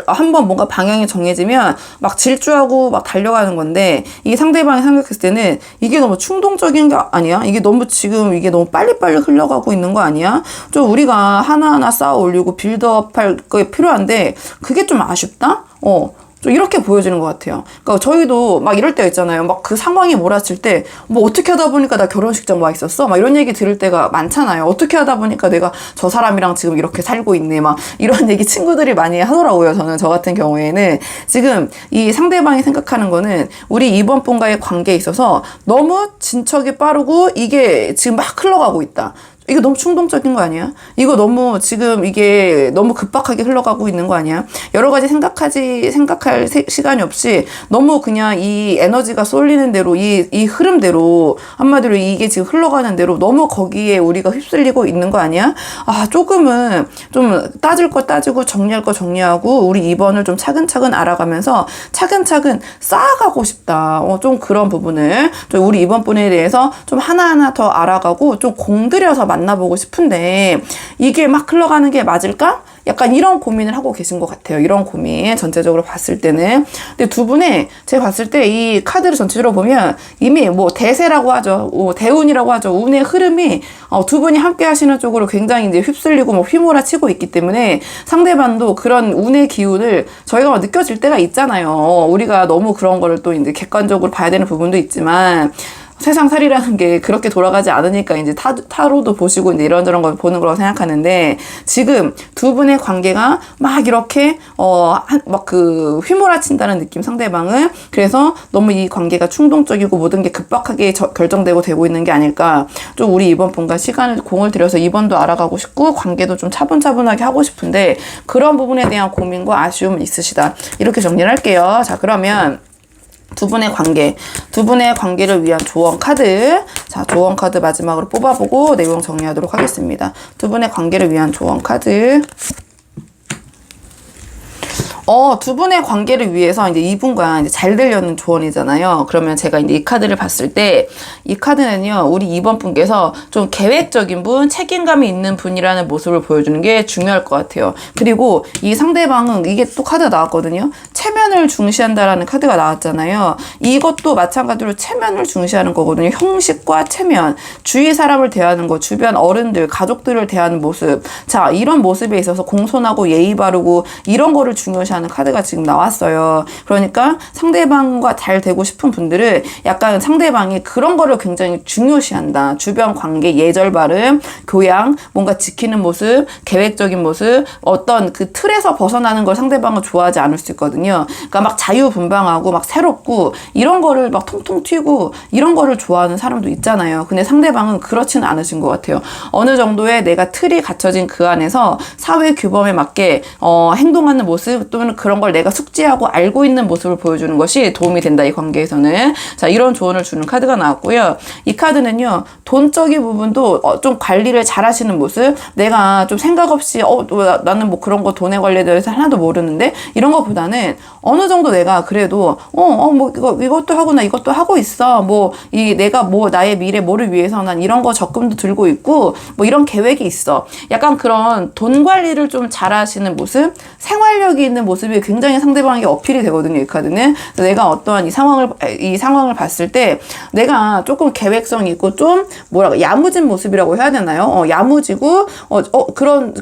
한번 뭔가 방향이 정해지면 막 질주하고 막 달려가는 건데 이 상대방이 생각했을 때는 이게 너무 충동적인 게 아니야? 이게 너무 빨리빨리 흘러가고 있는 거 아니야? 좀 우리가 하나하나 쌓아 올리고 빌드업 할 게 필요한데 그게 좀 아쉽다? 좀 이렇게 보여지는 것 같아요. 그러니까 저희도 막 이럴 때가 있잖아요. 막 그 상황이 몰아칠 때 뭐 어떻게 하다 보니까 나 결혼식장 와 있었어? 막 이런 얘기 들을 때가 많잖아요. 어떻게 하다 보니까 내가 저 사람이랑 지금 이렇게 살고 있네. 막 이런 얘기 친구들이 많이 하더라고요. 저 같은 경우에는 지금 이 상대방이 생각하는 거는 우리 이번 분과의 관계에 있어서 너무 진척이 빠르고 이게 지금 막 흘러가고 있다. 이거 너무 충동적인 거 아니야? 이거 너무 지금 이게 너무 급박하게 흘러가고 있는 거 아니야? 여러 가지 생각할 시간이 없이 너무 그냥 이 에너지가 쏠리는 대로 이 흐름대로 한마디로 이게 지금 흘러가는 대로 너무 거기에 우리가 휩쓸리고 있는 거 아니야? 조금은 좀 따질 거 따지고 정리할 거 정리하고 우리 2번을 좀 차근차근 알아가면서 차근차근 쌓아가고 싶다. 좀 그런 부분을 좀 우리 2번 분에 대해서 좀 하나하나 더 알아가고 좀 공들여서 만나보고 싶은데 이게 막 흘러가는 게 맞을까? 약간 이런 고민을 하고 계신 것 같아요. 이런 고민 전체적으로 봤을 때는. 근데 두 분의 제가 봤을 때 이 카드를 전체적으로 보면 이미 뭐 대세라고 하죠. 대운이라고 하죠. 운의 흐름이 두 분이 함께 하시는 쪽으로 굉장히 이제 휩쓸리고 뭐 휘몰아치고 있기 때문에 상대방도 그런 운의 기운을 저희가 막 느껴질 때가 있잖아요. 우리가 너무 그런 거를 또 이제 객관적으로 봐야 되는 부분도 있지만 세상살이라는 게 그렇게 돌아가지 않으니까 이제 타로도 보시고 이제 이런저런 걸 보는 거라고 생각하는데 지금 두 분의 관계가 막 이렇게 휘몰아친다는 느낌 상대방은. 그래서 너무 이 관계가 충동적이고 모든 게 급박하게 결정되고 되고 있는 게 아닐까. 좀 우리 이번 분과 공을 들여서 이번도 알아가고 싶고 관계도 좀 차분차분하게 하고 싶은데 그런 부분에 대한 고민과 아쉬움은 있으시다. 이렇게 정리를 할게요. 자, 그러면 두 분의 관계를 위한 조언 카드. 자, 조언 카드 마지막으로 뽑아보고 내용 정리하도록 하겠습니다. 두 분의 관계를 위한 조언 카드. 두 분의 관계를 위해서 이제 이분과 이제 잘 되려는 조언이잖아요. 그러면 제가 이제 이 카드를 봤을 때, 이 카드는요, 우리 이번 분께서 좀 계획적인 분, 책임감이 있는 분이라는 모습을 보여주는 게 중요할 것 같아요. 그리고 이 상대방은, 이게 또 카드가 나왔거든요. 체면을 중시한다라는 카드가 나왔잖아요. 이것도 마찬가지로 체면을 중시하는 거거든요. 형식과 체면, 주위 사람을 대하는 거, 주변 어른들, 가족들을 대하는 모습. 자, 이런 모습에 있어서 공손하고 예의 바르고 이런 거를 중요시하는 카드가 지금 나왔어요. 그러니까 상대방과 잘 되고 싶은 분들은 약간 상대방이 그런 거를 굉장히 중요시한다. 주변 관계, 예절 바름, 교양, 뭔가 지키는 모습, 계획적인 모습, 어떤 그 틀에서 벗어나는 걸 상대방은 좋아하지 않을 수 있거든요. 그러니까 막 자유분방하고 막 새롭고 이런 거를 막 통통 튀고 이런 거를 좋아하는 사람도 있잖아요. 근데 상대방은 그렇지는 않으신 것 같아요. 어느 정도의 내가 틀이 갖춰진 그 안에서 사회 규범에 맞게 행동하는 모습 또는 그런 걸 내가 숙지하고 알고 있는 모습을 보여주는 것이 도움이 된다, 이 관계에서는. 자, 이런 조언을 주는 카드가 나왔고요. 이 카드는요, 돈적인 부분도 좀 관리를 잘 하시는 모습, 내가 좀 생각 없이 나는 뭐 그런 거 돈에 관련돼서 하나도 모르는데 이런 것보다는 어느 정도 내가 그래도 뭐 이것도 하고 나 이것도 하고 있어, 뭐 내가 뭐 나의 미래 뭐를 위해서 난 이런 거 적금도 들고 있고 뭐 이런 계획이 있어. 약간 그런 돈 관리를 좀 잘 하시는 모습, 생활력이 있는 모습이 굉장히 상대방에게 어필이 되거든요, 이 카드는. 그래서 내가 어떠한 이 상황을 봤을 때 내가 조금 계획성이 있고 좀 야무진 모습이라고 해야 되나요? 야무지고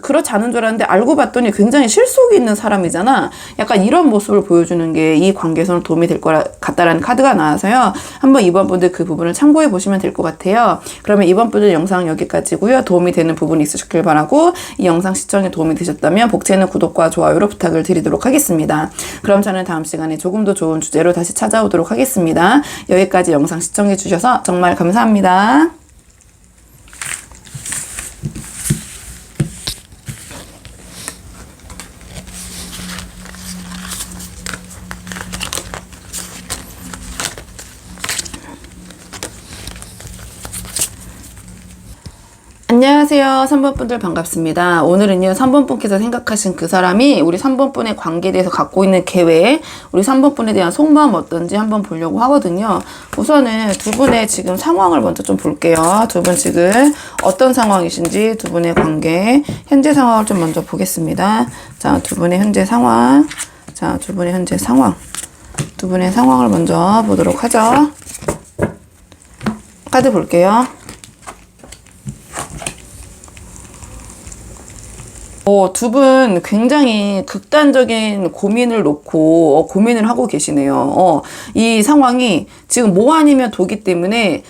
그렇지 않은 줄 알았는데 알고 봤더니 굉장히 실속이 있는 사람이잖아. 약간 이런 모습을 보여주는 게 이 관계에서는 도움이 될 것 같다라는 카드가 나와서요. 한번 이번 분들 그 부분을 참고해 보시면 될 것 같아요. 그러면 이번 분들 영상 여기까지고요. 도움이 되는 부분이 있으셨길 바라고, 이 영상 시청에 도움이 되셨다면 복채는 구독과 좋아요로 부탁을 드리도록 하겠습니다. 그럼 저는 다음 시간에 조금 더 좋은 주제로 다시 찾아오도록 하겠습니다. 여기까지 영상 시청해 주셔서 정말 감사합니다. 안녕하세요. 3번 분들 반갑습니다. 오늘은요, 3번 분께서 생각하신 그 사람이 우리 3번 분의 관계에 대해서 갖고 있는 계획, 우리 3번 분에 대한 속마음 어떤지 한번 보려고 하거든요. 우선은 두 분의 지금 상황을 먼저 좀 볼게요. 두 분 지금 어떤 상황이신지, 두 분의 관계, 현재 상황을 좀 먼저 보겠습니다. 자, 두 분의 현재 상황. 자, 두 분의 현재 상황. 두 분의 상황을 먼저 보도록 하죠. 카드 볼게요. 두 분 굉장히 극단적인 고민을 놓고 고민을 하고 계시네요. 이 상황이 지금 뭐 아니면 도기 때문에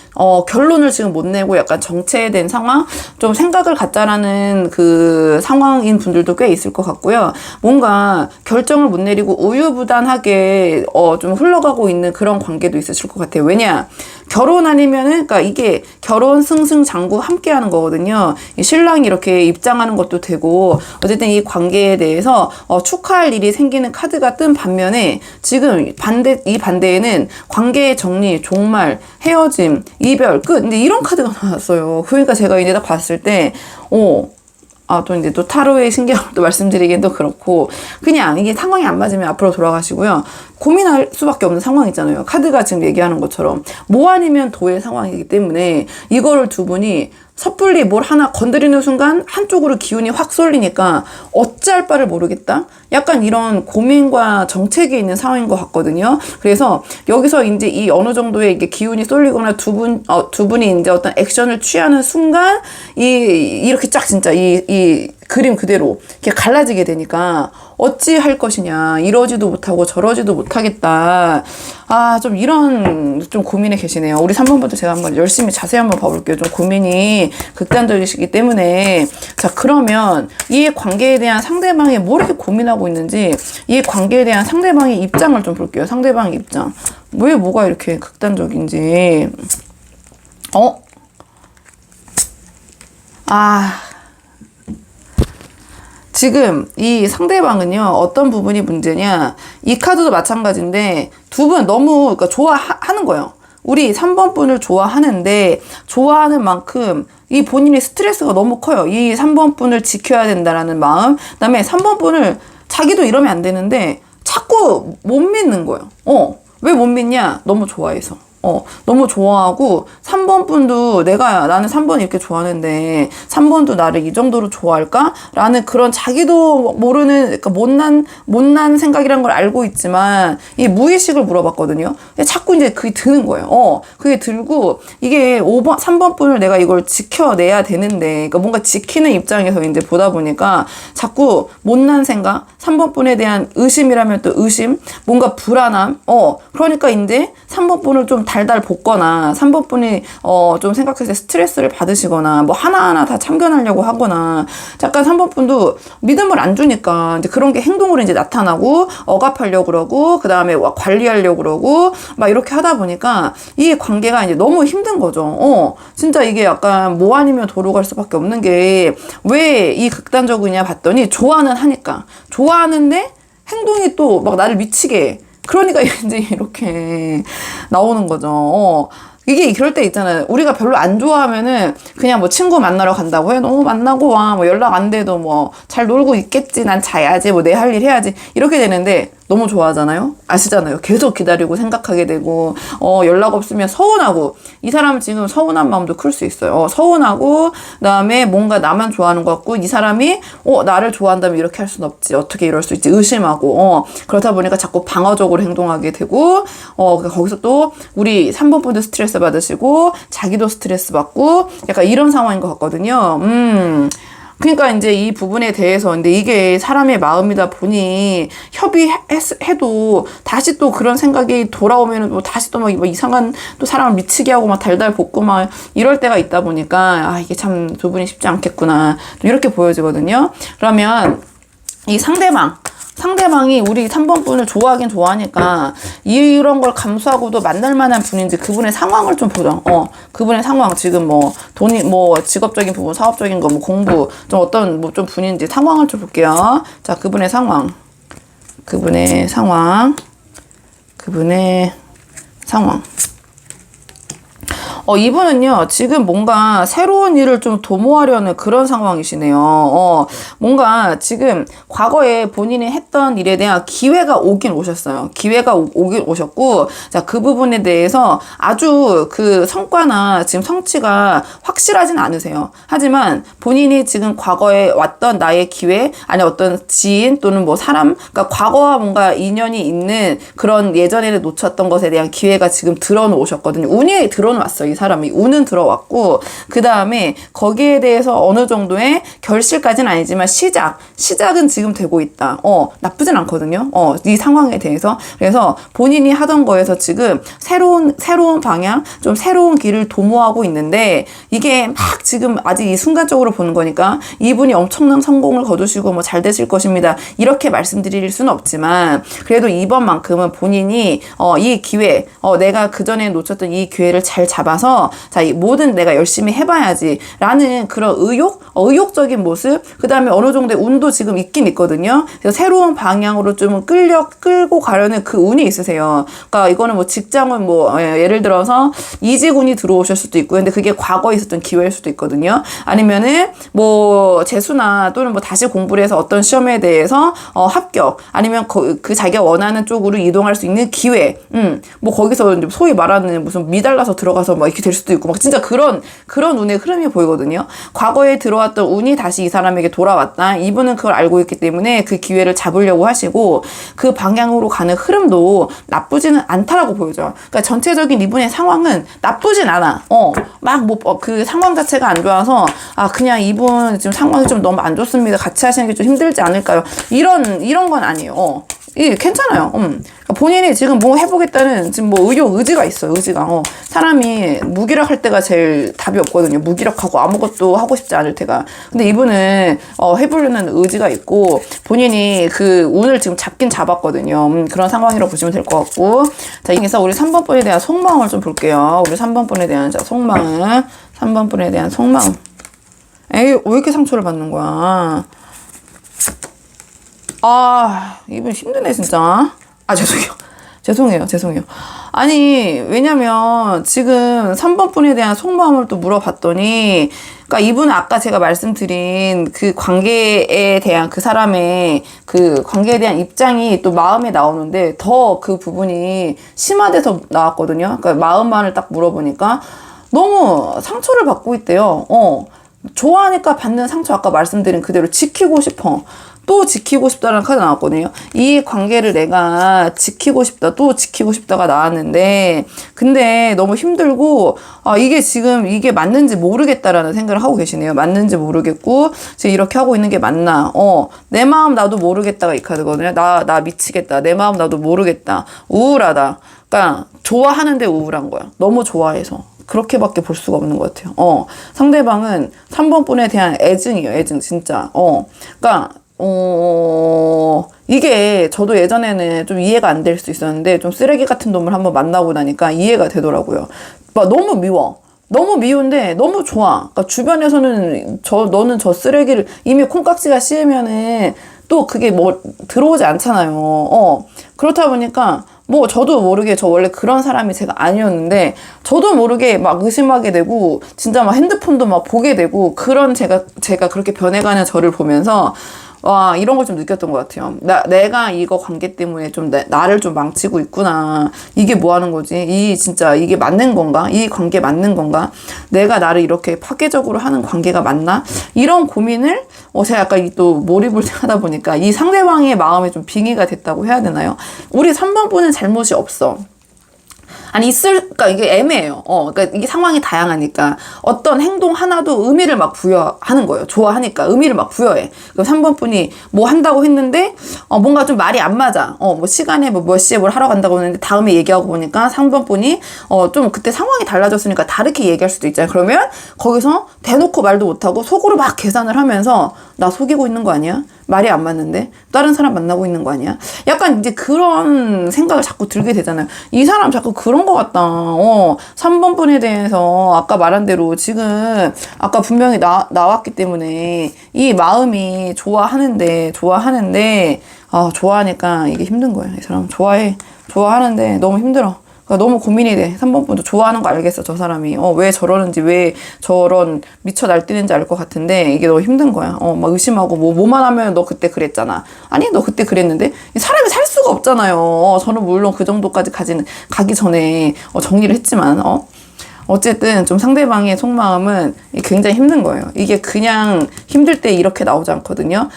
결론을 지금 못 내고 약간 정체된 상황, 좀 생각을 갖자라는 그 상황인 분들도 꽤 있을 것 같고요. 뭔가 결정을 못 내리고 우유부단하게 좀 흘러가고 있는 그런 관계도 있으실 것 같아요. 왜냐? 결혼 아니면은, 그러니까 이게 결혼 승승장구 함께 하는 거거든요. 이 신랑이 이렇게 입장하는 것도 되고, 어쨌든 이 관계에 대해서 축하할 일이 생기는 카드가 뜬 반면에, 지금 이 반대에는 관계의 정리, 종말, 헤어짐, 이별, 끝. 근데 이런 카드가 나왔어요. 그러니까 제가 이제 딱 봤을 때, 또 이제 또 타로의 신경을 또 말씀드리기엔 또 그렇고, 그냥 이게 상황이 안 맞으면 앞으로 돌아가시고요. 고민할 수밖에 없는 상황이잖아요. 카드가 지금 얘기하는 것처럼. 뭐 아니면 도의 상황이기 때문에 이거를 두 분이 섣불리 뭘 하나 건드리는 순간 한쪽으로 기운이 확 쏠리니까 어찌할 바를 모르겠다? 약간 이런 고민과 정책이 있는 상황인 것 같거든요. 그래서 여기서 이제 이 어느 정도의 이게 기운이 쏠리거나 두 분이 이제 어떤 액션을 취하는 순간 이렇게 쫙 진짜 이 그림 그대로 이렇게 갈라지게 되니까 어찌 할 것이냐, 이러지도 못하고 저러지도 못하겠다. 좀 이런 좀 고민에 계시네요. 우리 3번부터 제가 한번 열심히 자세히 한번 봐볼게요. 좀 고민이 극단적이시기 때문에. 자, 그러면 이 관계에 대한 상대방이 뭐 이렇게 고민하고 있는지, 이 관계에 대한 상대방의 입장을 좀 볼게요. 상대방의 입장. 왜 뭐가 이렇게 극단적인지. 지금 이 상대방은요, 어떤 부분이 문제냐, 이 카드도 마찬가지인데 두 분 너무 그러니까 좋아하는 거예요. 우리 3번 분을 좋아하는데 좋아하는 만큼 이 본인의 스트레스가 너무 커요. 이 3번 분을 지켜야 된다라는 마음. 그다음에 3번 분을 자기도 이러면 안 되는데 자꾸 못 믿는 거예요. 왜 못 믿냐? 너무 좋아해서. 너무 좋아하고 3번 분도 나는 3번 이렇게 좋아하는데 3번도 나를 이 정도로 좋아할까? 라는 그런 자기도 모르는 그러니까 못난 생각이란 걸 알고 있지만 이 무의식을 물어봤거든요. 자꾸 이제 그게 드는 거예요. 그게 들고 이게 3번 분을 내가 이걸 지켜내야 되는데 그러니까 뭔가 지키는 입장에서 이제 보다 보니까 자꾸 못난 생각 3번 분에 대한 의심이라면 또 의심 뭔가 불안함 그러니까 이제 3번 분을 좀 달달 볶거나 3번 분이 좀 생각했을 때 스트레스를 받으시거나 뭐 하나하나 다 참견하려고 하거나 약간 3번 분도 믿음을 안 주니까 이제 그런 게 행동으로 이제 나타나고 억압하려고 그러고 그 다음에 관리하려고 그러고 막 이렇게 하다 보니까 이 관계가 이제 너무 힘든 거죠. 진짜 이게 약간 뭐 아니면 도로 갈 수밖에 없는 게 왜 이 극단적이냐 봤더니 좋아는 하니까 좋아하는데 행동이 또 막 나를 미치게 해. 그러니까 이제 이렇게 나오는 거죠. 이게 그럴 때 있잖아요. 우리가 별로 안 좋아하면은 그냥 뭐 친구 만나러 간다고 해. 너무 만나고 와. 뭐 연락 안 돼도 뭐 잘 놀고 있겠지. 난 자야지. 뭐 내 할 일 해야지. 이렇게 되는데 너무 좋아하잖아요. 아시잖아요. 계속 기다리고 생각하게 되고 연락 없으면 서운하고 이 사람은 지금 서운한 마음도 클 수 있어요. 서운하고 그다음에 뭔가 나만 좋아하는 것 같고 이 사람이 나를 좋아한다면 이렇게 할 순 없지. 어떻게 이럴 수 있지. 의심하고 그렇다 보니까 자꾸 방어적으로 행동하게 되고 거기서 또 우리 3번 분도 스트레스 받으시고 자기도 스트레스 받고 약간 이런 상황인 것 같거든요. 그러니까 이제 이 부분에 대해서 근데 이게 사람의 마음이다 보니 협의해도 다시 또 그런 생각이 돌아오면은 뭐 다시 또 막 이상한 또 사람을 미치게 하고 막 달달 볶고 막 이럴 때가 있다 보니까 이게 참 두 분이 쉽지 않겠구나 또 이렇게 보여지거든요. 그러면 이 상대방이 우리 3번 분을 좋아하긴 좋아하니까 이런 걸 감수하고도 만날 만한 분인지 그분의 상황을 좀 보죠. 그분의 상황 지금 뭐 돈이 뭐 직업적인 부분, 사업적인 거, 뭐 공부 좀 어떤 뭐 좀 분인지 상황을 좀 볼게요. 자, 그분의 상황. 이분은요, 지금 뭔가 새로운 일을 좀 도모하려는 그런 상황이시네요. 뭔가 지금 과거에 본인이 했던 일에 대한 기회가 오긴 오셨어요. 기회가 오긴 오셨고, 자, 그 부분에 대해서 아주 그 성과나 지금 성취가 확실하진 않으세요. 하지만 본인이 지금 과거에 왔던 나의 기회, 아니 어떤 지인 또는 뭐 사람, 그러니까 과거와 뭔가 인연이 있는 그런 예전에는 놓쳤던 것에 대한 기회가 지금 들어오셨거든요. 운이 들어왔어요. 이 사람이 운은 들어왔고 그 다음에 거기에 대해서 어느 정도의 결실까지는 아니지만 시작은 지금 되고 있다. 나쁘진 않거든요. 이 상황에 대해서 그래서 본인이 하던 거에서 지금 새로운 방향, 좀 새로운 길을 도모하고 있는데 이게 막 지금 아직 이 순간적으로 보는 거니까 이분이 엄청난 성공을 거두시고 뭐 잘 되실 것입니다. 이렇게 말씀드릴 수는 없지만 그래도 이번만큼은 본인이 이 기회, 내가 그전에 놓쳤던 이 기회를 잘 잡아서 자, 이 뭐든 내가 열심히 해봐야지 라는 그런 의욕적인 모습 그 다음에 어느 정도의 운도 지금 있긴 있거든요. 그래서 새로운 방향으로 좀 끌고 가려는 그 운이 있으세요. 그러니까 이거는 뭐 직장은 뭐 예를 들어서 이직운이 들어오실 수도 있고 근데 그게 과거에 있었던 기회일 수도 있거든요. 아니면은 뭐 재수나 또는 뭐 다시 공부를 해서 어떤 시험에 대해서 합격 아니면 그 자기가 원하는 쪽으로 이동할 수 있는 기회 뭐 거기서 소위 말하는 무슨 미달라서 들어가서 막 이렇게 될 수도 있고 막 진짜 그런 운의 흐름이 보이거든요. 과거에 들어왔던 운이 다시 이 사람에게 돌아왔다. 이분은 그걸 알고 있기 때문에 그 기회를 잡으려고 하시고 그 방향으로 가는 흐름도 나쁘지는 않다라고 보여져요. 그러니까 전체적인 이분의 상황은 나쁘진 않아. 막 뭐 그 상황 자체가 안 좋아서 그냥 이분 지금 상황이 좀 너무 안 좋습니다. 같이 하시는 게 좀 힘들지 않을까요? 이런 건 아니에요. 괜찮아요. 그러니까 본인이 지금 뭐 해보겠다는 지금 뭐 의지가 있어요. 의지가. 사람이 무기력할 때가 제일 답이 없거든요. 무기력하고 아무것도 하고 싶지 않을 때가. 근데 이분은 해보려는 의지가 있고 본인이 그 운을 지금 잡긴 잡았거든요. 그런 상황이라고 보시면 될 것 같고. 자, 여기서 우리 3번 분에 대한 속마음을 좀 볼게요. 우리 3번 분에 대한 속마음. 3번 분에 대한 속마음. 에이, 왜 이렇게 상처를 받는 거야? 이분 힘드네, 진짜. 죄송해요. 아니, 왜냐면 지금 3번 분에 대한 속마음을 또 물어봤더니, 그러니까 이분은 아까 제가 말씀드린 그 관계에 대한 그 사람의 그 관계에 대한 입장이 또 마음에 나오는데 더 그 부분이 심화돼서 나왔거든요. 그러니까 마음만을 딱 물어보니까 너무 상처를 받고 있대요. 좋아하니까 받는 상처 아까 말씀드린 그대로 지키고 싶어. 또 지키고 싶다라는 카드 나왔거든요. 이 관계를 내가 지키고 싶다, 또 지키고 싶다가 나왔는데, 근데 너무 힘들고, 이게 지금 이게 맞는지 모르겠다라는 생각을 하고 계시네요. 맞는지 모르겠고, 지금 이렇게 하고 있는 게 맞나. 내 마음 나도 모르겠다가 이 카드거든요. 나 미치겠다. 내 마음 나도 모르겠다. 우울하다. 그러니까, 좋아하는데 우울한 거야. 너무 좋아해서. 그렇게밖에 볼 수가 없는 것 같아요. 상대방은 3번 분에 대한 애증이에요. 애증, 진짜. 그러니까, 이게 저도 예전에는 좀 이해가 안 될 수 있었는데 좀 쓰레기 같은 놈을 한번 만나고 나니까 이해가 되더라고요. 막 너무 미워. 너무 미운데 너무 좋아. 그러니까 주변에서는 너는 저 쓰레기를 이미 콩깍지가 씌우면은 또 그게 뭐 들어오지 않잖아요. 그렇다 보니까 뭐 저도 모르게 저 원래 그런 사람이 제가 아니었는데 저도 모르게 막 의심하게 되고 진짜 막 핸드폰도 막 보게 되고 그런 제가 그렇게 변해가는 저를 보면서 와, 이런 걸 좀 느꼈던 것 같아요. 내가 이거 관계 때문에 좀 나를 좀 망치고 있구나. 이게 뭐 하는 거지? 진짜 이게 맞는 건가? 이 관계 맞는 건가? 내가 나를 이렇게 파괴적으로 하는 관계가 맞나? 이런 고민을, 제가 약간 또 몰입을 하다 보니까 이 상대방의 마음에 좀 빙의가 됐다고 해야 되나요? 우리 3번 분은 잘못이 없어. 아니, 그러니까 이게 애매해요. 그러니까 이게 상황이 다양하니까 어떤 행동 하나도 의미를 막 부여하는 거예요. 좋아하니까 의미를 막 부여해. 그럼 3번 분이 뭐 한다고 했는데, 뭔가 좀 말이 안 맞아. 뭐 시간에 몇 시에 뭘 하러 간다고 했는데 다음에 얘기하고 보니까 3번 분이, 좀 그때 상황이 달라졌으니까 다르게 얘기할 수도 있잖아요. 그러면 거기서 대놓고 말도 못하고 속으로 막 계산을 하면서 나 속이고 있는 거 아니야? 말이 안 맞는데? 다른 사람 만나고 있는 거 아니야? 약간 이제 그런 생각을 자꾸 들게 되잖아요. 이 사람 자꾸 그런 것 같다. 3번 분에 대해서 아까 말한 대로 지금 아까 분명히 나왔기 때문에 이 마음이 좋아하는데, 좋아하니까 이게 힘든 거예요. 이 사람 좋아하는데 너무 힘들어. 그러니까 너무 고민이 돼. 3번 분도 좋아하는 거 알겠어, 저 사람이. 왜 저러는지, 왜 저런 미쳐 날뛰는지 알 것 같은데, 이게 너무 힘든 거야. 막 의심하고, 뭐만 하면 너 그때 그랬잖아. 아니, 너 그때 그랬는데? 이 사람이 살 수가 없잖아요. 저는 물론 그 정도까지 가기 전에, 정리를 했지만, 어쨌든 좀 상대방의 속마음은 굉장히 힘든 거예요. 이게 그냥 힘들 때 이렇게 나오지 않거든요.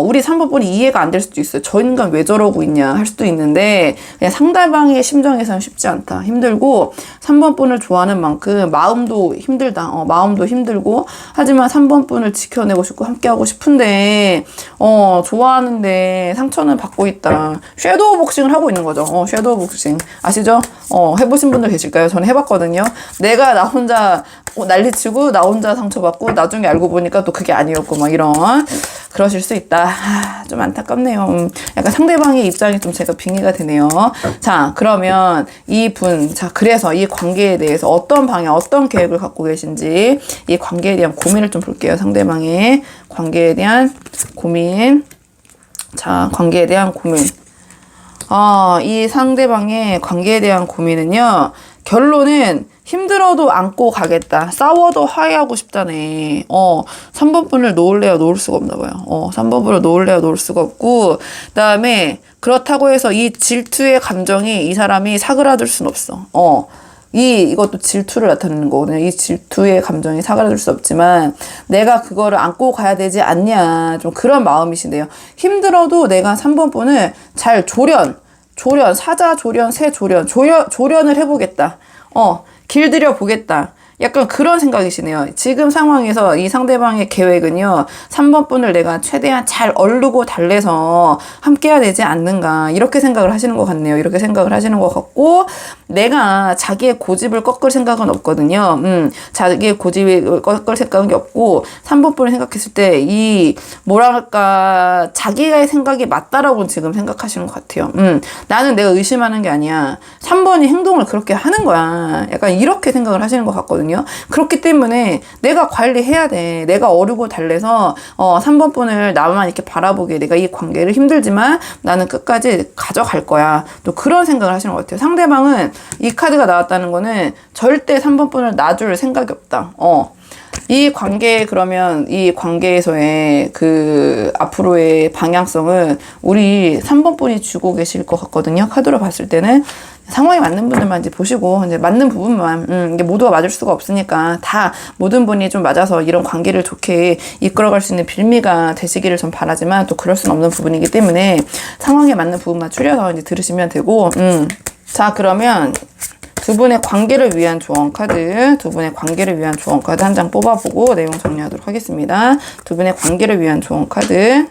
우리 3번 분이 이해가 안 될 수도 있어요. 저 인간 왜 저러고 있냐 할 수도 있는데 그냥 상대방의 심정에서는 쉽지 않다. 힘들고 3번 분을 좋아하는 만큼 마음도 힘들다. 마음도 힘들고 하지만 3번 분을 지켜내고 싶고 함께하고 싶은데 좋아하는데 상처는 받고 있다. 섀도우 복싱을 하고 있는 거죠. 섀도우 복싱 아시죠? 해보신 분들 계실까요? 저는 해봤거든요. 내가 나 혼자 난리치고 나 혼자 상처받고 나중에 알고 보니까 또 그게 아니었고 막 이런 그러실 수 있다. 좀 안타깝네요. 약간 상대방의 입장이 좀 제가 빙의가 되네요. 자, 그러면 그래서 이 관계에 대해서 어떤 방향, 어떤 계획을 갖고 계신지 이 관계에 대한 고민을 좀 볼게요. 상대방의 관계에 대한 고민. 자, 관계에 대한 고민. 이 상대방의 관계에 대한 고민은요. 결론은 힘들어도 안고 가겠다. 싸워도 화해하고 싶다네. 3번 분을 놓을래야 놓을 수가 없나 봐요. 3번 분을 놓을래야 놓을 수가 없고, 그다음에 그렇다고 해서 이 질투의 감정이 이 사람이 사그라들 순 없어. 이것도 질투를 나타내는 거거든요. 이 질투의 감정이 사그라들 수 없지만 내가 그거를 안고 가야 되지 않냐. 좀 그런 마음이신데요. 힘들어도 내가 3번 분을 잘 사자 조련, 새 조련을 해보겠다. 길들여 보겠다. 약간 그런 생각이시네요. 지금 상황에서 이 상대방의 계획은요. 3번 분을 내가 최대한 잘 얼르고 달래서 함께해야 되지 않는가. 이렇게 생각을 하시는 것 같네요. 이렇게 생각을 하시는 것 같고 내가 자기의 고집을 꺾을 생각은 없거든요. 자기의 고집을 꺾을 생각이 없고 3번 분을 생각했을 때 자기의 생각이 맞다라고 지금 생각하시는 것 같아요. 나는 내가 의심하는 게 아니야. 3번이 행동을 그렇게 하는 거야. 약간 이렇게 생각을 하시는 것 같거든요. 있거든요. 그렇기 때문에 내가 관리해야 돼. 내가 어리고 달래서 3번 분을 나만 이렇게 바라보게, 내가 이 관계를 힘들지만 나는 끝까지 가져갈 거야. 또 그런 생각을 하시는 것 같아요. 상대방은 이 카드가 나왔다는 거는 절대 3번 분을 놔줄 생각이 없다. 이 관계, 그러면 이 관계에서의 그 앞으로의 방향성은 우리 3번 분이 주고 계실 것 같거든요. 카드로 봤을 때는 상황에 맞는 분들만 이제 보시고, 이제 맞는 부분만, 이게 모두가 맞을 수가 없으니까 다 모든 분이 좀 맞아서 이런 관계를 좋게 이끌어갈 수 있는 빌미가 되시기를 전 바라지만, 또 그럴 수는 없는 부분이기 때문에 상황에 맞는 부분만 추려서 이제 들으시면 되고, 자, 그러면 두 분의 관계를 위한 조언 카드, 두 분의 관계를 위한 조언 카드 한 장 뽑아보고 내용 정리하도록 하겠습니다. 두 분의 관계를 위한 조언 카드.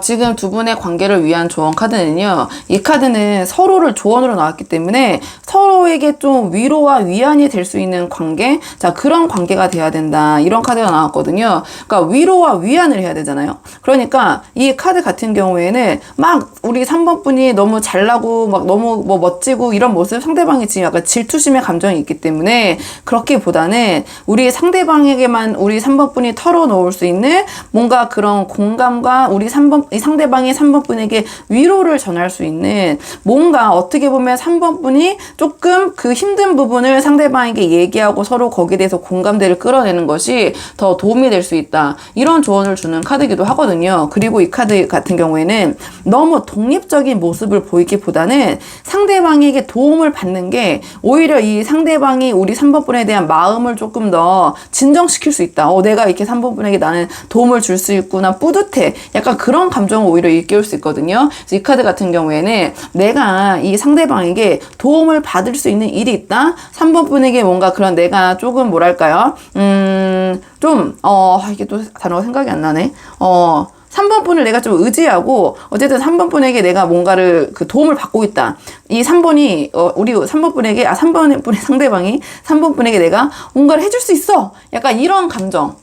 지금 두 분의 관계를 위한 조언 카드는요, 이 카드는 서로를 조언으로 나왔기 때문에 서로에게 좀 위로와 위안이 될 수 있는 관계, 자, 그런 관계가 돼야 된다, 이런 카드가 나왔거든요. 그러니까 위로와 위안을 해야 되잖아요. 그러니까 이 카드 같은 경우에는 막 우리 3번 분이 너무 잘나고 막 너무 뭐 멋지고 이런 모습, 상대방이 지금 약간 질투심의 감정이 있기 때문에 그렇기보다는 우리 상대방에게만 우리 3번 분이 털어놓을 수 있는 뭔가 그런 공감과 우리 이 상대방이 3번 분에게 위로를 전할 수 있는, 뭔가 어떻게 보면 3번 분이 조금 그 힘든 부분을 상대방에게 얘기하고 서로 거기에 대해서 공감대를 끌어내는 것이 더 도움이 될 수 있다, 이런 조언을 주는 카드이기도 하거든요. 그리고 이 카드 같은 경우에는 너무 독립적인 모습을 보이기보다는 상대방에게 도움을 받는 게 오히려 이 상대방이 우리 3번 분에 대한 마음을 조금 더 진정시킬 수 있다. 내가 이렇게 3번 분에게 나는 도움을 줄 수 있구나, 뿌듯해, 약간 그런 감정을 오히려 일깨울 수 있거든요. 그래서 이 카드 같은 경우에는 내가 이 상대방에게 도움을 받을 수 있는 일이 있다, 3번 분에게 뭔가 그런, 내가 조금 뭐랄까요, 이게 또 단어가 생각이 안 나네. 3번 분을 내가 좀 의지하고 어쨌든 3번 분에게 내가 뭔가를 그 도움을 받고 있다. 이 3번이 우리 3번 분에게 3번 분의 상대방이 3번 분에게 내가 뭔가를 해줄 수 있어. 약간 이런 감정.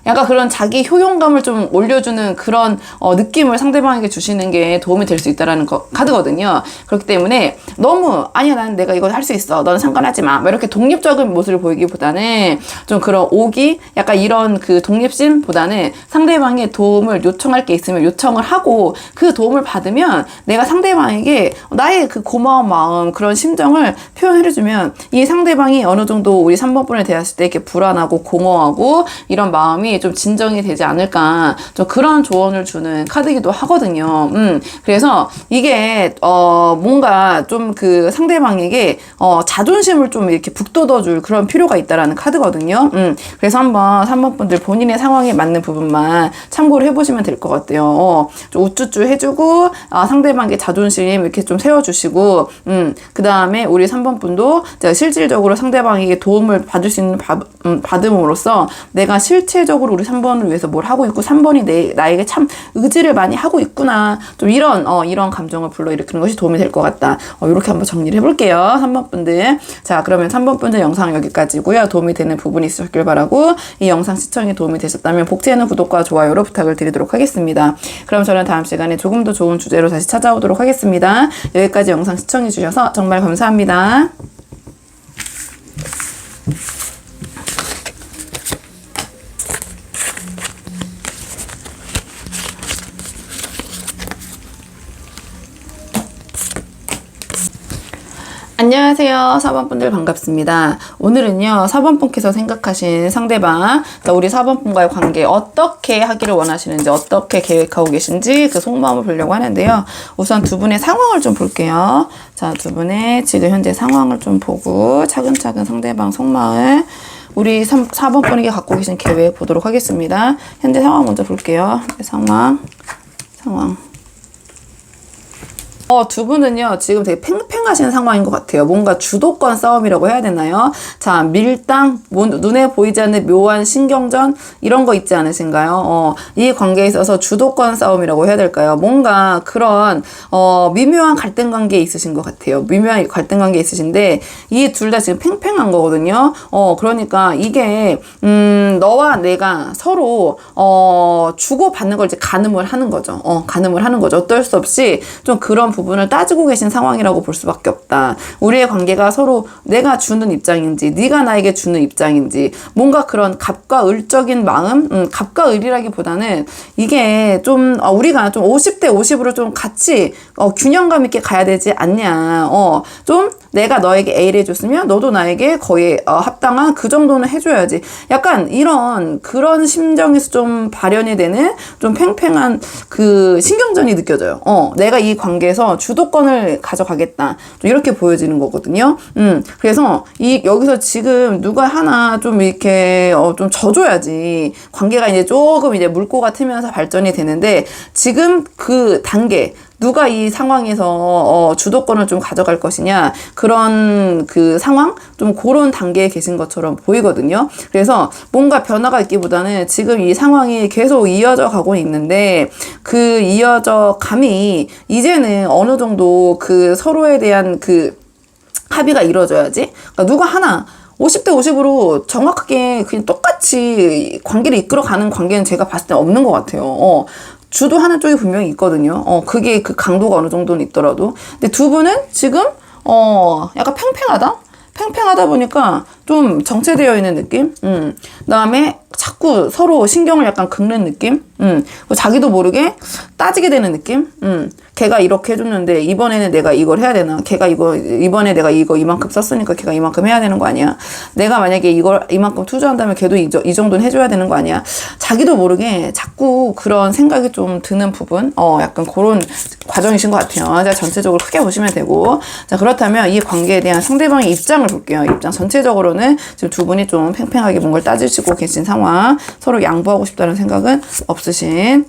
약간 그런 자기 효용감을 좀 올려주는 그런 느낌을 상대방에게 주시는 게 도움이 될 수 있다라는 카드거든요. 그렇기 때문에 너무 아니야, 나는 내가 이거 할 수 있어, 너는 상관하지 마, 이렇게 독립적인 모습을 보이기보다는 좀 그런 오기, 약간 이런 그 독립심보다는 상대방의 도움을 요청할 게 있으면 요청을 하고 그 도움을 받으면 내가 상대방에게 나의 그 고마운 마음, 그런 심정을 표현해주면 이 상대방이 어느 정도 우리 3번 분에 대했을 때 이렇게 불안하고 공허하고 이런 마음이 좀 진정이 되지 않을까, 좀 그런 조언을 주는 카드이기도 하거든요. 그래서 이게 뭔가 좀 그 상대방에게 자존심을 좀 이렇게 북돋워줄 그런 필요가 있다라는 카드거든요. 그래서 한번 3번 분들 본인의 상황에 맞는 부분만 참고를 해보시면 될 것 같아요. 좀 우쭈쭈 해주고 상대방의 자존심 이렇게 좀 세워주시고, 그 다음에 우리 3번 분도 실질적으로 상대방에게 도움을 받을 수 있는 받음으로써 내가 실체적으로 우리 3번을 위해서 뭘 하고 있고 3번이 나에게 참 의지를 많이 하고 있구나, 좀 이런 감정을 불러일으키는 것이 도움이 될 것 같다. 이렇게 한번 정리를 해볼게요. 3번 분들. 자, 그러면 3번 분들 영상 여기까지고요. 도움이 되는 부분이 있으셨길 바라고, 이 영상 시청에 도움이 되셨다면 복제하는 구독과 좋아요로 부탁을 드리도록 하겠습니다. 그럼 저는 다음 시간에 조금 더 좋은 주제로 다시 찾아오도록 하겠습니다. 여기까지 영상 시청해 주셔서 정말 감사합니다. 안녕하세요. 4번분들 반갑습니다. 오늘은요, 4번분께서 생각하신 상대방, 우리 4번분과의 관계 어떻게 하기를 원하시는지, 어떻게 계획하고 계신지 그 속마음을 보려고 하는데요. 우선 두 분의 상황을 좀 볼게요. 자, 두 분의 지금 현재 상황을 좀 보고 차근차근 상대방 속마음, 우리 4번분에게 갖고 계신 계획 보도록 하겠습니다. 현재 상황 먼저 볼게요. 상황. 두 분은요, 지금 되게 팽팽하신 상황인 것 같아요. 뭔가 주도권 싸움이라고 해야 되나요? 자, 밀당, 눈에 보이지 않는 묘한 신경전, 이런 거 있지 않으신가요? 이 관계에 있어서 주도권 싸움이라고 해야 될까요? 뭔가 그런, 미묘한 갈등 관계에 있으신 것 같아요. 미묘한 갈등 관계에 있으신데, 이 둘 다 지금 팽팽한 거거든요. 그러니까 이게, 너와 내가 서로, 주고받는 걸 이제 가늠을 하는 거죠. 가늠을 하는 거죠. 어쩔 수 없이 좀 그런 부분을 따지고 계신 상황이라고 볼 수밖에 없다. 우리의 관계가 서로 내가 주는 입장인지 네가 나에게 주는 입장인지 뭔가 그런 갑과 을적인 마음, 갑과 을이라기보다는 이게 좀 우리가 좀 50대 50으로 좀 같이 균형감 있게 가야 되지 않냐. 좀 내가 너에게 A를 해줬으면 너도 나에게 거의 합당한 그 정도는 해줘야지. 약간 이런 그런 심정에서 좀 발현이 되는 좀 팽팽한 그 신경전이 느껴져요. 내가 이 관계에서 주도권을 가져가겠다. 좀 이렇게 보여지는 거거든요. 그래서 여기서 지금 누가 하나 좀 이렇게 좀 져줘야지 관계가 이제 조금 이제 물꼬가 트면서 발전이 되는데 지금 그 단계 누가 이 상황에서 주도권을 좀 가져갈 것이냐 그런 그 상황 좀 그런 단계에 계신 것처럼 보이거든요. 그래서 뭔가 변화가 있기보다는 지금 이 상황이 계속 이어져 가고 있는데 그 이어져 감이 이제는 어느 정도 그 서로에 대한 그 합의가 이루어져야지. 그러니까 누가 하나 50대 50으로 정확하게 그냥 똑같이 관계를 이끌어가는 관계는 제가 봤을 때 없는 것 같아요. 주도하는 쪽이 분명히 있거든요. 그게 그 강도가 어느 정도는 있더라도. 근데 두 분은 지금, 약간 팽팽하다 보니까 좀 정체되어 있는 느낌? 그 다음에 자꾸 서로 신경을 약간 긁는 느낌? 자기도 모르게 따지게 되는 느낌? 걔가 이렇게 해줬는데 이번에는 내가 이걸 해야 되나? 걔가 이번에 내가 이거 이만큼 썼으니까 걔가 이만큼 해야 되는 거 아니야? 내가 만약에 이걸 이만큼 투자한다면 걔도 이 정도는 해줘야 되는 거 아니야? 자기도 모르게 자꾸 그런 생각이 좀 드는 부분? 약간 그런 과정이신 것 같아요. 자, 전체적으로 크게 보시면 되고. 자, 그렇다면 이 관계에 대한 상대방의 입장을 볼게요. 입장 전체적으로는 지금 두 분이 좀 팽팽하게 뭔가를 따지시고 계신 상황. 서로 양보하고 싶다는 생각은 없으신.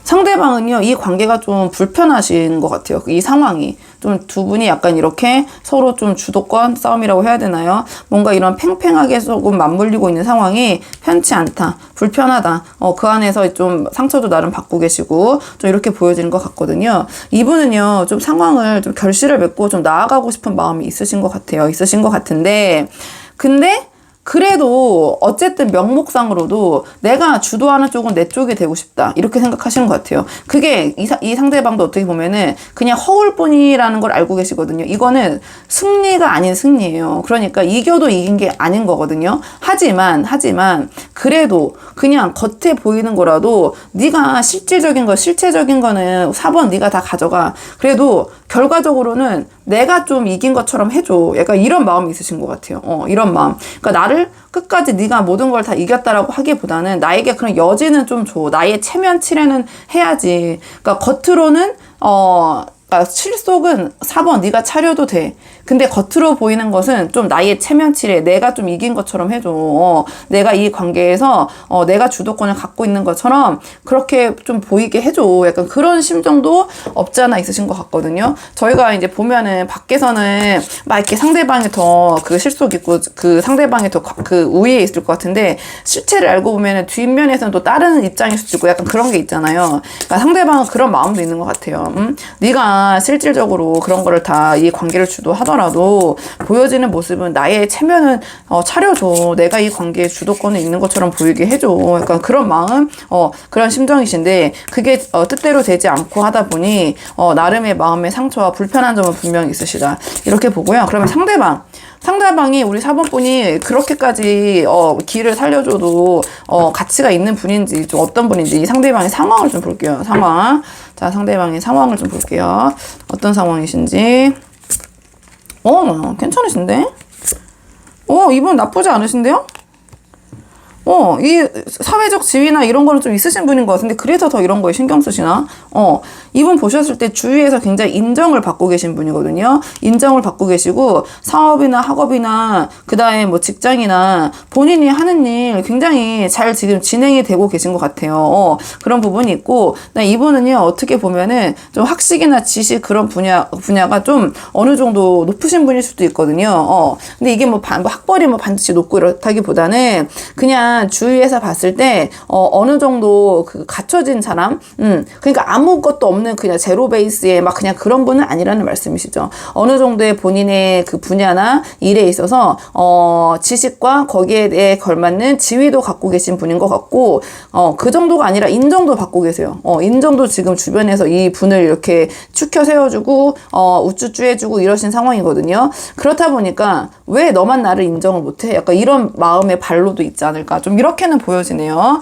상대방은요, 이 관계가 좀 불편하신 것 같아요. 이 상황이. 좀 두 분이 약간 이렇게 서로 좀 주도권 싸움이라고 해야 되나요? 뭔가 이런 팽팽하게 조금 맞물리고 있는 상황이 편치 않다. 불편하다. 그 안에서 좀 상처도 나름 받고 계시고, 좀 이렇게 보여지는 것 같거든요. 이분은요, 좀 상황을 좀 결실을 맺고 좀 나아가고 싶은 마음이 있으신 것 같아요. 있으신 것 같은데, 근데, 그래도 어쨌든 명목상으로도 내가 주도하는 쪽은 내 쪽이 되고 싶다. 이렇게 생각하시는 것 같아요. 그게 이 상대방도 어떻게 보면은 그냥 허울 뿐이라는 걸 알고 계시거든요. 이거는 승리가 아닌 승리예요. 그러니까 이겨도 이긴 게 아닌 거거든요. 하지만 그래도 그냥 겉에 보이는 거라도 네가 실체적인 거는 4번 네가 다 가져가. 그래도 결과적으로는 내가 좀 이긴 것처럼 해줘. 약간 이런 마음이 있으신 것 같아요. 이런 마음. 그러니까 나를 끝까지 네가 모든 걸 다 이겼다라고 하기보다는 나에게 그런 여지는 좀 줘. 나의 체면치레는 해야지. 그러니까 겉으로는 그러니까 실속은 4번 네가 차려도 돼. 근데 겉으로 보이는 것은 좀 나의 체면치레, 내가 좀 이긴 것처럼 해줘. 내가 이 관계에서 내가 주도권을 갖고 있는 것처럼 그렇게 좀 보이게 해줘. 약간 그런 심정도 없지 않아 있으신 것 같거든요. 저희가 이제 보면은 밖에서는 막 이렇게 상대방이 더 그 실속 있고 그 상대방이 더 그 우위에 있을 것 같은데 실체를 알고 보면은 뒷면에서는 또 다른 입장일 수도 있고 약간 그런 게 있잖아요. 그러니까 상대방은 그런 마음도 있는 것 같아요. 네가 실질적으로 그런 거를 다 이 관계를 주도하더라도 보여지는 모습은 나의 체면은 차려줘. 내가 이 관계에 주도권이 있는 것처럼 보이게 해줘. 약간 그런 마음, 그런 심정이신데 그게 뜻대로 되지 않고 하다 보니 나름의 마음의 상처와 불편한 점은 분명히 있으시다. 이렇게 보고요. 그러면 상대방이 우리 4번 분이 그렇게까지 길을 살려줘도 가치가 있는 분인지 좀 어떤 분인지 이 상대방의 상황을 좀 볼게요. 상황. 자, 상대방의 상황을 좀 볼게요. 어떤 상황이신지. 괜찮으신데? 이분 나쁘지 않으신데요? 이 사회적 지위나 이런 거는 좀 있으신 분인 것 같은데 그래서 더 이런 거에 신경 쓰시나? 이분 보셨을 때 주위에서 굉장히 인정을 받고 계신 분이거든요. 인정을 받고 계시고 사업이나 학업이나 그다음에 뭐 직장이나 본인이 하는 일 굉장히 잘 지금 진행이 되고 계신 것 같아요. 그런 부분이 있고 이분은요 어떻게 보면은 좀 학식이나 지식 그런 분야가 좀 어느 정도 높으신 분일 수도 있거든요. 근데 이게 뭐 학벌이 뭐 반드시 높고 이렇다기보다는 그냥 약간 주위에서 봤을 때 어느 정도 그 갖춰진 사람, 그러니까 아무것도 없는 그냥 제로 베이스에 막 그냥 그런 분은 아니라는 말씀이시죠. 어느 정도의 본인의 그 분야나 일에 있어서 지식과 거기에 대해 걸맞는 지위도 갖고 계신 분인 것 같고, 그 정도가 아니라 인정도 받고 계세요. 인정도 지금 주변에서 이 분을 이렇게 추켜 세워주고 우쭈쭈 해주고 이러신 상황이거든요. 그렇다 보니까 왜 너만 나를 인정을 못해? 약간 이런 마음의 발로도 있지 않을까, 좀 이렇게는 보여지네요.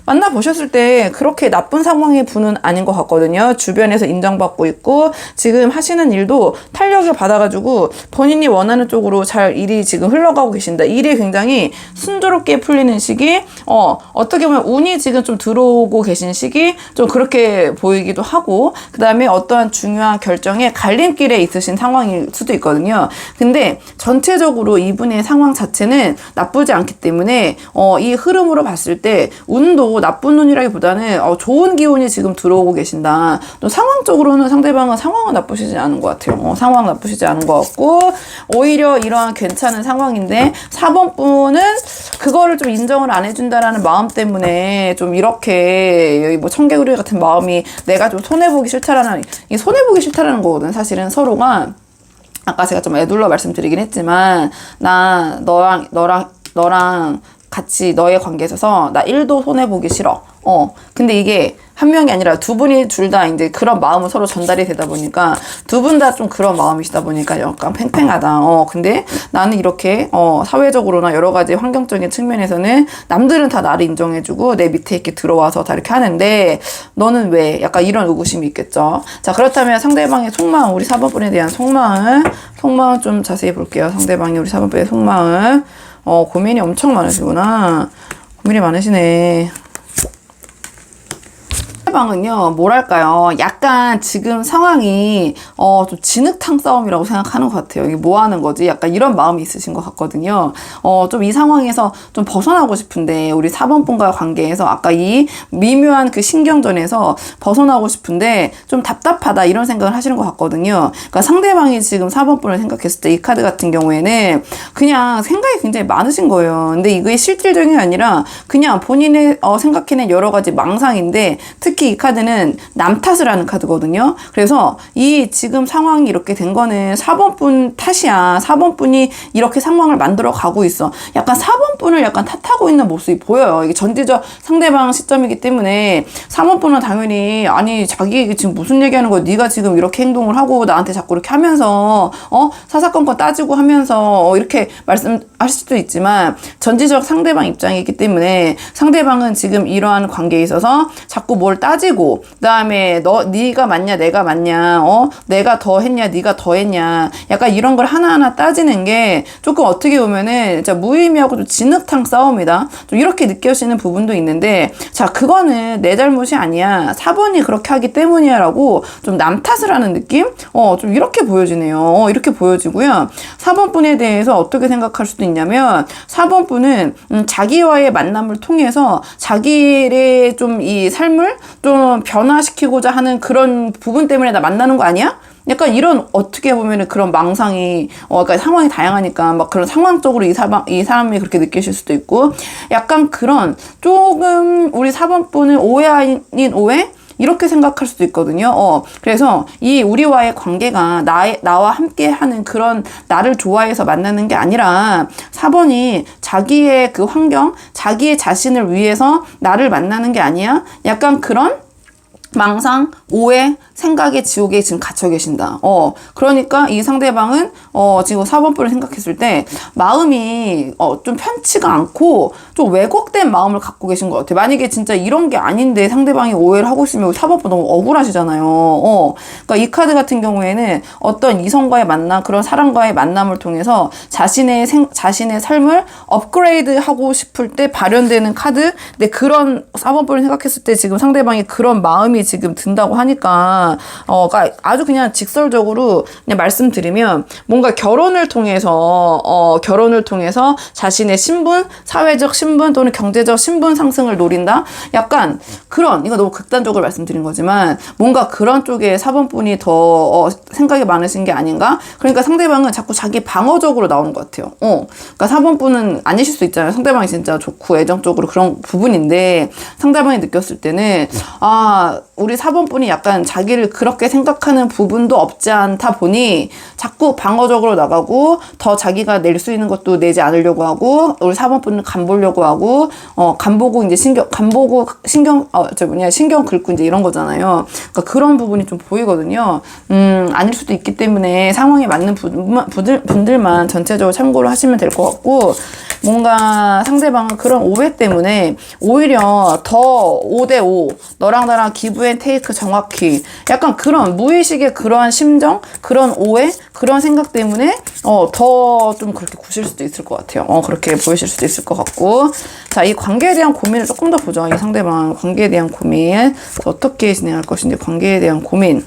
만나보셨을 때 그렇게 나쁜 상황의 분은 아닌 것 같거든요. 주변에서 인정받고 있고 지금 하시는 일도 탄력을 받아가지고 본인이 원하는 쪽으로 잘 일이 지금 흘러가고 계신다. 일이 굉장히 순조롭게 풀리는 시기, 어떻게 보면 운이 지금 좀 들어오고 계신 시기, 좀 그렇게 보이기도 하고, 그 다음에 어떠한 중요한 결정에 갈림길에 있으신 상황일 수도 있거든요. 근데 전체적으로 이분의 상황 자체는 나쁘지 않기 때문에 이 흐름으로 봤을 때 운도 나쁜 운이라기보다는 좋은 기운이 지금 들어오고 계신다. 또 상황적으로는 상대방은 상황은 나쁘시지 않은 것 같아요. 상황 나쁘시지 않은 것 같고, 오히려 이러한 괜찮은 상황인데 4번 분은 그거를 좀 인정을 안 해준다라는 마음 때문에 좀 이렇게 여기 뭐 청개구리 같은 마음이, 내가 좀 손해보기 싫다라는, 이 손해보기 싫다라는 거거든. 사실은 서로가, 아까 제가 좀 애둘러 말씀드리긴 했지만, 나 너랑 같이 너의 관계에 있어서 나 1도 손해보기 싫어. 근데 이게 한 명이 아니라 두 분이 둘 다 이제 그런 마음은 서로 전달이 되다 보니까 두 분 다 좀 그런 마음이시다 보니까 약간 팽팽하다. 근데 나는 이렇게 사회적으로나 여러 가지 환경적인 측면에서는 남들은 다 나를 인정해주고 내 밑에 이렇게 들어와서 다 이렇게 하는데 너는 왜? 약간 이런 의구심이 있겠죠. 자, 그렇다면 상대방의 속마음, 우리 4번 분에 대한 속마음 좀 자세히 볼게요. 상대방이 우리 4번 분의 속마음. 고민이 엄청 많으시구나. 고민이 많으시네. 상대방은요, 뭐랄까요, 약간 지금 상황이 좀 진흙탕 싸움이라고 생각하는 것 같아요. 이게 뭐 하는 거지? 약간 이런 마음이 있으신 것 같거든요. 좀 이 상황에서 좀 벗어나고 싶은데, 우리 4번 분과의 관계에서 아까 이 미묘한 그 신경전에서 벗어나고 싶은데 좀 답답하다, 이런 생각을 하시는 것 같거든요. 그러니까 상대방이 지금 4번 분을 생각했을 때 이 카드 같은 경우에는 그냥 생각이 굉장히 많으신 거예요. 근데 이게 실질적인 게 아니라 그냥 본인의 생각해낸 여러 가지 망상인데, 특히 이 카드는 남 탓을 하는 카드거든요. 그래서 이 지금 상황이 이렇게 된 거는 4번 분 탓이야. 4번 분이 이렇게 상황을 만들어 가고 있어. 약간 4번 분을 약간 탓하고 있는 모습이 보여요. 이게 전지적 상대방 시점이기 때문에 4번 분은 당연히, 아니 자기 지금 무슨 얘기하는 거야? 네가 지금 이렇게 행동을 하고 나한테 자꾸 이렇게 하면서 사사건건 따지고 하면서 이렇게 말씀하실 수도 있지만, 전지적 상대방 입장이기 때문에 상대방은 지금 이러한 관계에 있어서 자꾸 뭘 따지고, 그다음에 네가 맞냐 내가 맞냐, 내가 더 했냐 네가 더 했냐, 약간 이런 걸 하나하나 따지는 게 조금 어떻게 보면은 진짜 무의미하고 좀 진흙탕 싸움이다, 좀 이렇게 느껴지는 부분도 있는데, 자, 그거는 내 잘못이 아니야, 4번이 그렇게 하기 때문이야 라고 좀 남 탓을 하는 느낌? 좀 이렇게 보여지네요. 이렇게 보여지고요. 4번 분에 대해서 어떻게 생각할 수도 있냐면, 4번 분은 자기와의 만남을 통해서 자기의 좀 이 삶을 좀 변화시키고자 하는 그런 부분 때문에 나 만나는 거 아니야? 약간 이런, 어떻게 보면은 그런 망상이, 그러니까 상황이 다양하니까 막 그런 상황적으로 이 사람이 그렇게 느끼실 수도 있고, 약간 그런 조금 우리 4번 분은 오해 아닌 오해? 이렇게 생각할 수도 있거든요. 그래서 이 우리와의 관계가 나와 함께 하는 그런, 나를 좋아해서 만나는 게 아니라 4번이 자기의 그 환경, 자기의 자신을 위해서 나를 만나는 게 아니야? 약간 그런 망상, 오해, 생각의 지옥에 지금 갇혀 계신다. 그러니까 이 상대방은 지금 4번 분을 생각했을 때 마음이 좀 편치가 않고 좀 왜곡된 마음을 갖고 계신 것 같아요. 만약에 진짜 이런 게 아닌데 상대방이 오해를 하고 있으면 4번 분 너무 억울하시잖아요. 그러니까 이 카드 같은 경우에는 어떤 이성과의 만남, 그런 사람과의 만남을 통해서 자신의 삶을 업그레이드 하고 싶을 때 발현되는 카드. 근데 그런 4번 분을 생각했을 때 지금 상대방이 그런 마음이 지금 든다고 하니까, 그러니까 아주 그냥 직설적으로 그냥 말씀드리면, 뭔가 결혼을 통해서 자신의 신분, 사회적 신분 또는 경제적 신분 상승을 노린다? 약간 그런, 이거 너무 극단적으로 말씀드린 거지만, 뭔가 그런 쪽에 4번분이 더 생각이 많으신 게 아닌가? 그러니까 상대방은 자꾸 자기 방어적으로 나오는 것 같아요. 그러니까 4번분은 아니실 수 있잖아요. 상대방이 진짜 좋고 애정적으로 그런 부분인데, 상대방이 느꼈을 때는, 우리 4번분이 약간 자기를 그렇게 생각하는 부분도 없지 않다 보니, 자꾸 방어적으로 나가고, 더 자기가 낼 수 있는 것도 내지 않으려고 하고, 우리 4번분은 간 보려고 하고, 간 보고 이제 신경 긁고 이제 이런 거잖아요. 그러니까 그런 부분이 좀 보이거든요. 아닐 수도 있기 때문에 상황에 맞는 분들만 전체적으로 참고를 하시면 될 것 같고, 뭔가 상대방은 그런 오해 때문에 오히려 더 5대5, 너랑 나랑 기브 앤 테이크 정확히, 약간 그런 무의식의 그러한 심정, 그런 오해, 그런 생각 때문에 더 좀 그렇게 구실 수도 있을 것 같아요. 그렇게 보이실 수도 있을 것 같고. 자, 이 관계에 대한 고민을 조금 더 보죠. 이 상대방 관계에 대한 고민, 어떻게 진행할 것인지, 관계에 대한 고민.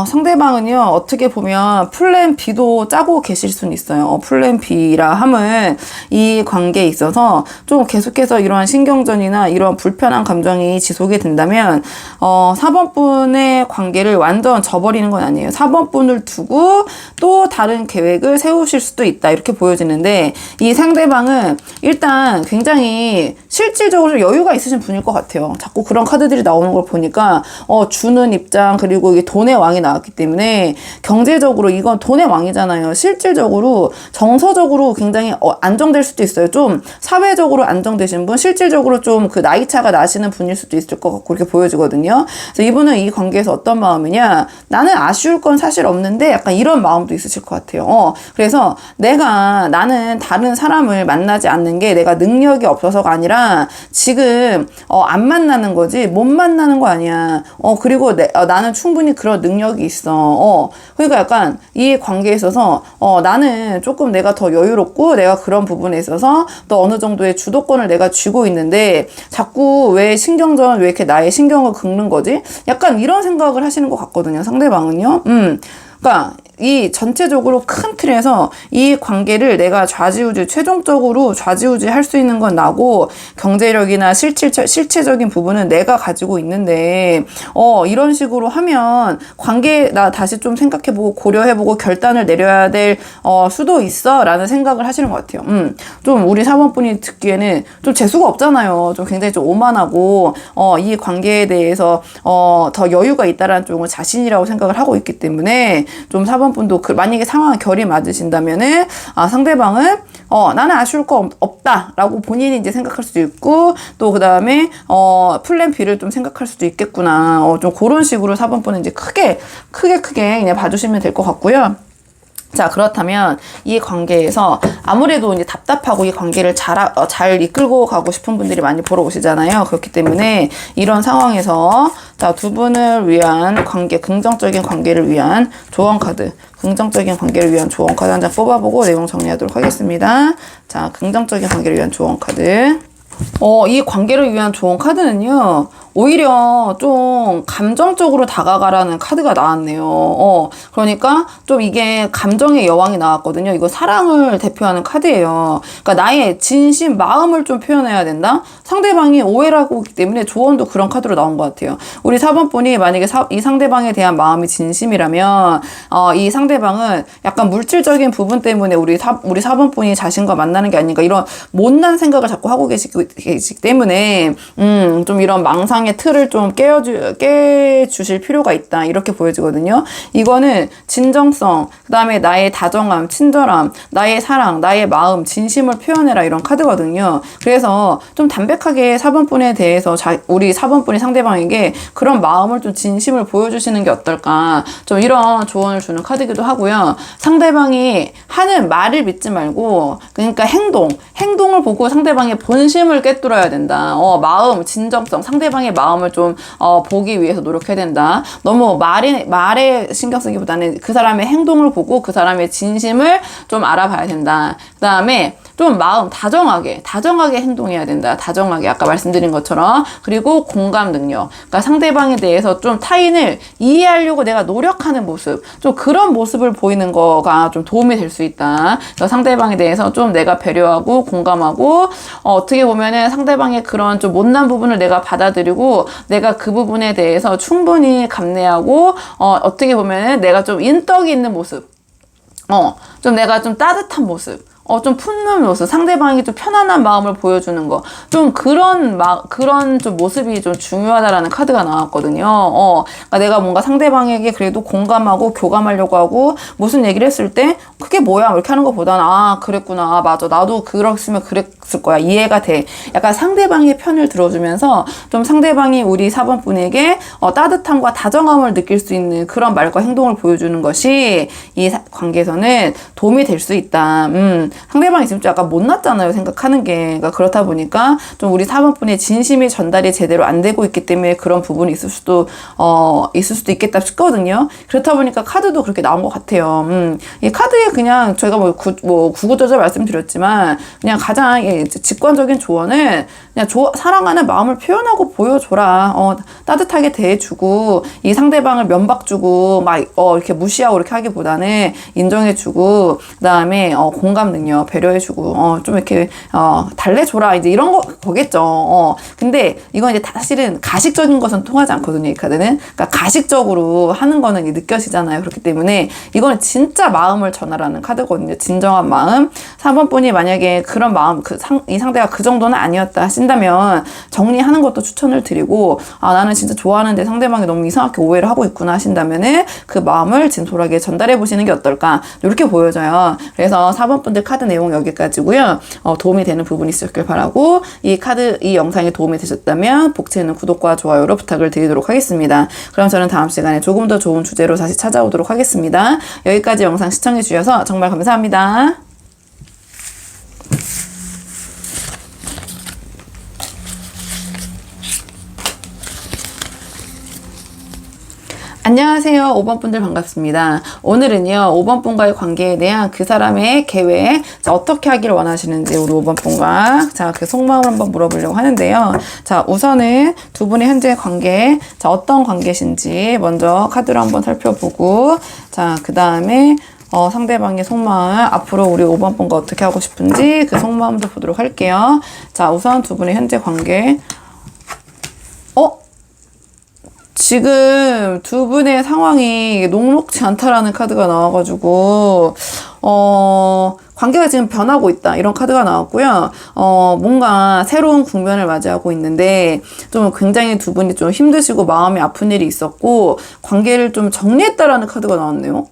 상대방은요, 어떻게 보면 플랜 B도 짜고 계실 수는 있어요. 플랜 B라 함은 이 관계에 있어서 좀 계속해서 이러한 신경전이나 이러한 불편한 감정이 지속이 된다면, 4번분의 관계를 완전 저버리는 건 아니에요. 4번분을 두고 또 다른 계획을 세우실 수도 있다. 이렇게 보여지는데, 이 상대방은 일단 굉장히 실질적으로 여유가 있으신 분일 것 같아요. 자꾸 그런 카드들이 나오는 걸 보니까, 주는 입장, 그리고 이게 돈의 왕이 나왔기 때문에 경제적으로 이건 돈의 왕이잖아요. 실질적으로 정서적으로 굉장히 안정될 수도 있어요. 좀 사회적으로 안정되신 분, 실질적으로 좀 그 나이 차가 나시는 분일 수도 있을 것 같고 이렇게 보여지거든요. 그래서 이분은 이 관계에서 어떤 마음이냐, 나는 아쉬울 건 사실 없는데 약간 이런 마음도 있으실 것 같아요. 그래서 나는 다른 사람을 만나지 않는 게 내가 능력이 없어서가 아니라 지금 안 만나는 거지 못 만나는 거 아니야. 그리고 나는 충분히 그런 능력이 있어. 그러니까 약간 이 관계에 있어서 나는 조금 내가 더 여유롭고 내가 그런 부분에 있어서 또 어느 정도의 주도권을 내가 쥐고 있는데 자꾸 왜 이렇게 나의 신경을 긁는 거지? 약간 이런 생각을 하시는 것 같거든요. 상대방은요. 그러니까 이 전체적으로 큰 틀에서 이 관계를 내가 최종적으로 좌지우지 할 수 있는 건 나고, 경제력이나 실체적인 부분은 내가 가지고 있는데, 이런 식으로 하면 나 다시 좀 생각해보고 고려해보고 결단을 내려야 될, 수도 있어. 라는 생각을 하시는 것 같아요. 좀 우리 4번분이 듣기에는 좀 재수가 없잖아요. 좀 굉장히 좀 오만하고, 이 관계에 대해서, 더 여유가 있다라는 쪽은 자신이라고 생각을 하고 있기 때문에, 좀 4번분도 만약에 상황 결이 맞으신다면은, 상대방은, 나는 아쉬울 거 없다라고 본인이 이제 생각할 수도 있고, 또 그 다음에, 플랜 B를 좀 생각할 수도 있겠구나. 좀 그런 식으로 4번분은 이제 크게 그냥 봐주시면 될 것 같고요. 자, 그렇다면 이 관계에서 아무래도 이제 답답하고 이 관계를 잘 이끌고 가고 싶은 분들이 많이 보러 오시잖아요. 그렇기 때문에 이런 상황에서 자, 두 분을 위한 긍정적인 관계를 위한 조언 카드, 한 장 뽑아보고 내용 정리하도록 하겠습니다. 자, 긍정적인 관계를 위한 조언 카드. 이 관계를 위한 조언 카드는요, 오히려 좀 감정적으로 다가가라는 카드가 나왔네요. 그러니까 좀 이게 감정의 여왕이 나왔거든요. 이거 사랑을 대표하는 카드예요. 그러니까 나의 진심, 마음을 좀 표현해야 된다? 상대방이 오해를 하고 있기 때문에 조언도 그런 카드로 나온 것 같아요. 우리 4번분이 만약에 이 상대방에 대한 마음이 진심이라면, 이 상대방은 약간 물질적인 부분 때문에 우리 4번분이 자신과 만나는 게 아닌가, 이런 못난 생각을 자꾸 하고 계시기 때문에, 좀 이런 망상의 틀을 좀 깨주실 필요가 있다. 이렇게 보여지거든요. 이거는 진정성, 그 다음에 나의 다정함, 친절함, 나의 사랑, 나의 마음, 진심을 표현해라. 이런 카드거든요. 그래서 좀 담백하게 4번분에 대해서 우리 4번분이 상대방에게 그런 마음을 좀 진심을 보여주시는 게 어떨까. 좀 이런 조언을 주는 카드이기도 하고요. 상대방이 하는 말을 믿지 말고, 그러니까 행동을 보고 상대방의 본심을 꿰뚫어야 된다. 마음, 진정성, 상대방의 마음을 좀 보기 위해서 노력해야 된다. 너무 말에 신경 쓰기보다는 그 사람의 행동을 보고 그 사람의 진심을 좀 알아봐야 된다. 그 다음에 좀 마음 다정하게 행동해야 된다. 다정하게 아까 말씀드린 것처럼. 그리고 공감 능력. 그러니까 상대방에 대해서 좀 타인을 이해하려고 내가 노력하는 모습. 좀 그런 모습을 보이는 거가 좀 도움이 될 수 있다. 그래서 상대방에 대해서 좀 내가 배려하고 공감하고 어떻게 보면은 상대방의 그런 좀 못난 부분을 내가 받아들이고 내가 그 부분에 대해서 충분히 감내하고 어떻게 보면은 내가 좀 인덕이 있는 모습. 좀 내가 좀 따뜻한 모습. 좀 푸는 모습, 상대방이 좀 편안한 마음을 보여주는 거. 좀 그런 좀 모습이 좀 중요하다라는 카드가 나왔거든요. 그러니까 내가 뭔가 상대방에게 그래도 공감하고 교감하려고 하고 무슨 얘기를 했을 때 그게 뭐야? 이렇게 하는 것보다는 그랬구나. 맞아. 나도 그랬으면 그랬을 거야. 이해가 돼. 약간 상대방의 편을 들어주면서 좀 상대방이 우리 4번 분에게 따뜻함과 다정함을 느낄 수 있는 그런 말과 행동을 보여주는 것이 이 관계에서는 도움이 될 수 있다. 상대방이 지금 좀 약간 못났잖아요. 생각하는 게. 그러니까 그렇다 보니까 좀 우리 4번 분의 진심이 전달이 제대로 안 되고 있기 때문에 그런 부분이 있을 수도 있겠다 싶거든요. 그렇다 보니까 카드도 그렇게 나온 것 같아요. 이 카드에 그냥 저희가 구구절절 말씀드렸지만 그냥 가장 직관적인 조언은 그냥 사랑하는 마음을 표현하고 보여줘라. 따뜻하게 대해주고 이 상대방을 면박 주고 막 이렇게 무시하고 이렇게 하기보다는 인정해주고 그다음에 공감 능력 배려해주고 좀 이렇게 달래줘라 이제 이런 거겠죠. 근데 이건 이제 사실은 가식적인 것은 통하지 않거든요. 이 카드는. 그러니까 가식적으로 하는 거는 느껴지잖아요. 그렇기 때문에 이거는 진짜 마음을 전하라는 카드거든요. 진정한 마음. 3번 분이 만약에 그런 마음 이 상대가 그 정도는 아니었다 하신다면 정리하는 것도 추천을 드리고 나는 진짜 좋아하는데 상대방이 너무 이상하게 오해를 하고 있구나 하신다면은 그 마음을 진솔하게 전달해 보시는 게 어떨까 이렇게 보여져요. 그래서 4번 분들 카드 내용 여기까지고요. 도움이 되는 부분이 있었길 바라고 이 영상이 도움이 되셨다면 복채는 구독과 좋아요로 부탁을 드리도록 하겠습니다. 그럼 저는 다음 시간에 조금 더 좋은 주제로 다시 찾아오도록 하겠습니다. 여기까지 영상 시청해 주셔서 정말 감사합니다. 안녕하세요. 5번 분들 반갑습니다. 오늘은요, 5번 분과의 관계에 대한 그 사람의 계획, 어떻게 하기를 원하시는지 우리 5번 분과 그 속마음을 한번 물어보려고 하는데요. 우선은 두 분의 현재 관계, 어떤 관계신지 먼저 카드로 한번 살펴보고, 그 다음에 상대방의 속마음, 앞으로 우리 5번 분과 어떻게 하고 싶은지 그 속마음도 보도록 할게요. 우선 두 분의 현재 관계. 지금 두 분의 상황이 녹록지 않다라는 카드가 나와가지고, 관계가 지금 변하고 있다. 이런 카드가 나왔고요. 뭔가 새로운 국면을 맞이하고 있는데, 좀 굉장히 두 분이 좀 힘드시고 마음이 아픈 일이 있었고, 관계를 좀 정리했다라는 카드가 나왔네요.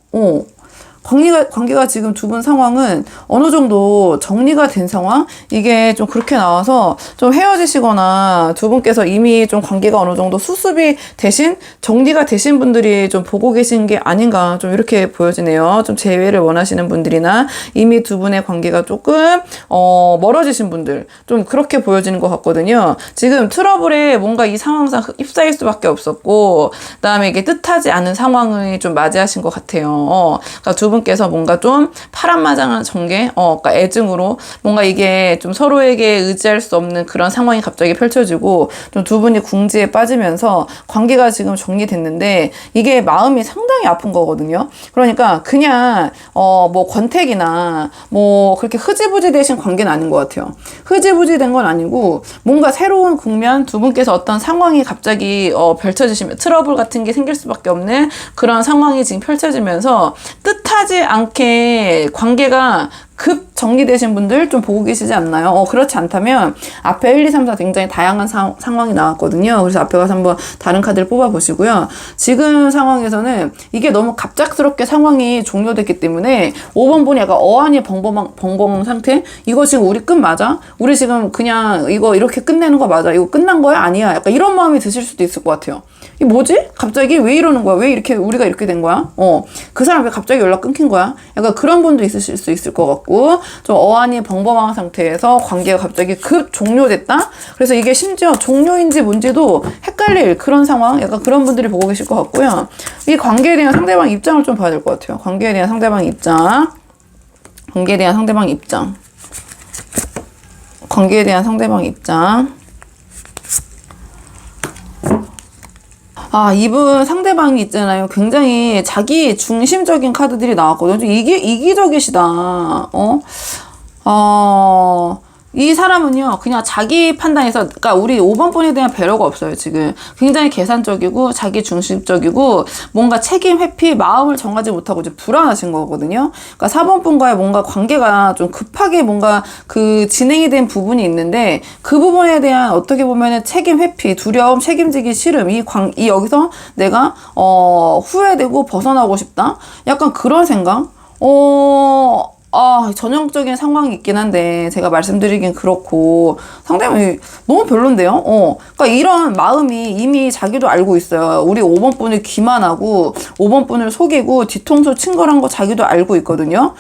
관계가 지금 두 분 상황은 어느 정도 정리가 된 상황? 이게 좀 그렇게 나와서 좀 헤어지시거나 두 분께서 이미 좀 관계가 어느 정도 수습이 되신, 정리가 되신 분들이 좀 보고 계신 게 아닌가 좀 이렇게 보여지네요. 좀 재회를 원하시는 분들이나 이미 두 분의 관계가 조금 멀어지신 분들 좀 그렇게 보여지는 것 같거든요. 지금 트러블에 뭔가 이 상황상 휩싸일 수밖에 없었고 그다음에 이게 뜻하지 않은 상황을 좀 맞이하신 것 같아요. 그러니까 두 분께서 뭔가 좀 파란마장한 전개, 그러니까 애증으로 뭔가 이게 좀 서로에게 의지할 수 없는 그런 상황이 갑자기 펼쳐지고 좀 두 분이 궁지에 빠지면서 관계가 지금 정리됐는데 이게 마음이 상당히 아픈 거거든요. 그러니까 그냥 뭐 권태기나 뭐 그렇게 흐지부지 되신 관계는 아닌 것 같아요. 흐지부지 된 건 아니고 뭔가 새로운 국면, 두 분께서 어떤 상황이 갑자기 펼쳐지시면 트러블 같은 게 생길 수밖에 없는 그런 상황이 지금 펼쳐지면서 뜻하지 않게 관계가 급 정리되신 분들 좀 보고 계시지 않나요? 그렇지 않다면 앞에 1, 2, 3, 4 굉장히 다양한 상황이 나왔거든요. 그래서 앞에 가서 한번 다른 카드를 뽑아 보시고요. 지금 상황에서는 이게 너무 갑작스럽게 상황이 종료됐기 때문에 5번 분이 약간 어안이 벙벙한 상태? 이거 지금 우리 끝 맞아? 우리 지금 그냥 이거 이렇게 끝내는 거 맞아? 이거 끝난 거야? 아니야? 약간 이런 마음이 드실 수도 있을 것 같아요. 이게 뭐지? 갑자기 왜 이러는 거야? 왜 이렇게 우리가 이렇게 된 거야? 그 사람 왜 갑자기 연락 끊긴 거야? 약간 그런 분도 있으실 수 있을 것 같고 좀 어안이 벙벙한 상태에서 관계가 갑자기 급 종료됐다? 그래서 이게 심지어 종료인지 뭔지도 헷갈릴 그런 상황? 약간 그런 분들이 보고 계실 것 같고요. 이 관계에 대한 상대방 입장을 좀 봐야 될 것 같아요. 관계에 대한 상대방 입장. 관계에 대한 상대방의 입장. 아, 이분 상대방이 있잖아요. 굉장히 자기 중심적인 카드들이 나왔거든요. 좀 이기적이시다. 이 사람은요, 그냥 자기 판단에서, 그러니까 우리 5번 분에 대한 배려가 없어요, 지금. 굉장히 계산적이고, 자기 중심적이고, 뭔가 책임 회피, 마음을 정하지 못하고 이제 불안하신 거거든요. 그러니까 4번 분과의 뭔가 관계가 좀 급하게 뭔가 그 진행이 된 부분이 있는데, 그 부분에 대한 어떻게 보면은 책임 회피, 두려움, 책임지기 싫음, 이 여기서 내가, 후회되고 벗어나고 싶다? 약간 그런 생각? 전형적인 상황이 있긴 한데, 제가 말씀드리긴 그렇고, 상대방이 너무 별론데요? 그러니까 이런 마음이 이미 자기도 알고 있어요. 우리 5번 분을 기만하고, 5번 분을 속이고, 뒤통수 친 거란 거 자기도 알고 있거든요?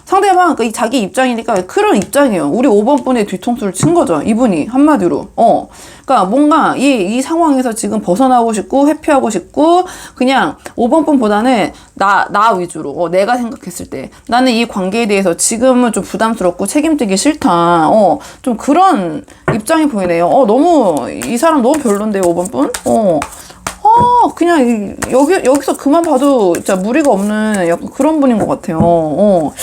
상대방, 그러니까 자기 입장이니까 그런 입장이에요. 우리 5번 분의 뒤통수를 친 거죠. 이분이, 한마디로. 그러니까 뭔가 이 상황에서 지금 벗어나고 싶고, 회피하고 싶고, 그냥 5번 분보다는 나 위주로, 내가 생각했을 때. 나는 이 관계에 대해서 지금은 좀 부담스럽고 책임지기 싫다. 좀 그런 입장이 보이네요. 너무, 이 사람 너무 별론데요, 5번 분? 그냥, 여기서 그만 봐도 진짜 무리가 없는 약간 그런 분인 것 같아요.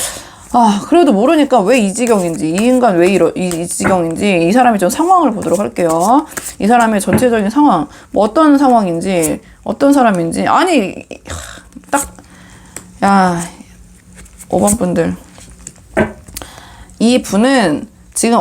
그래도 모르니까 왜 이 지경인지, 이 인간 왜 이 지경인지, 이 사람이 좀 상황을 보도록 할게요. 이 사람의 전체적인 상황, 뭐 어떤 상황인지, 어떤 사람인지, 아니, 야, 5번 분들. 이 분은 지금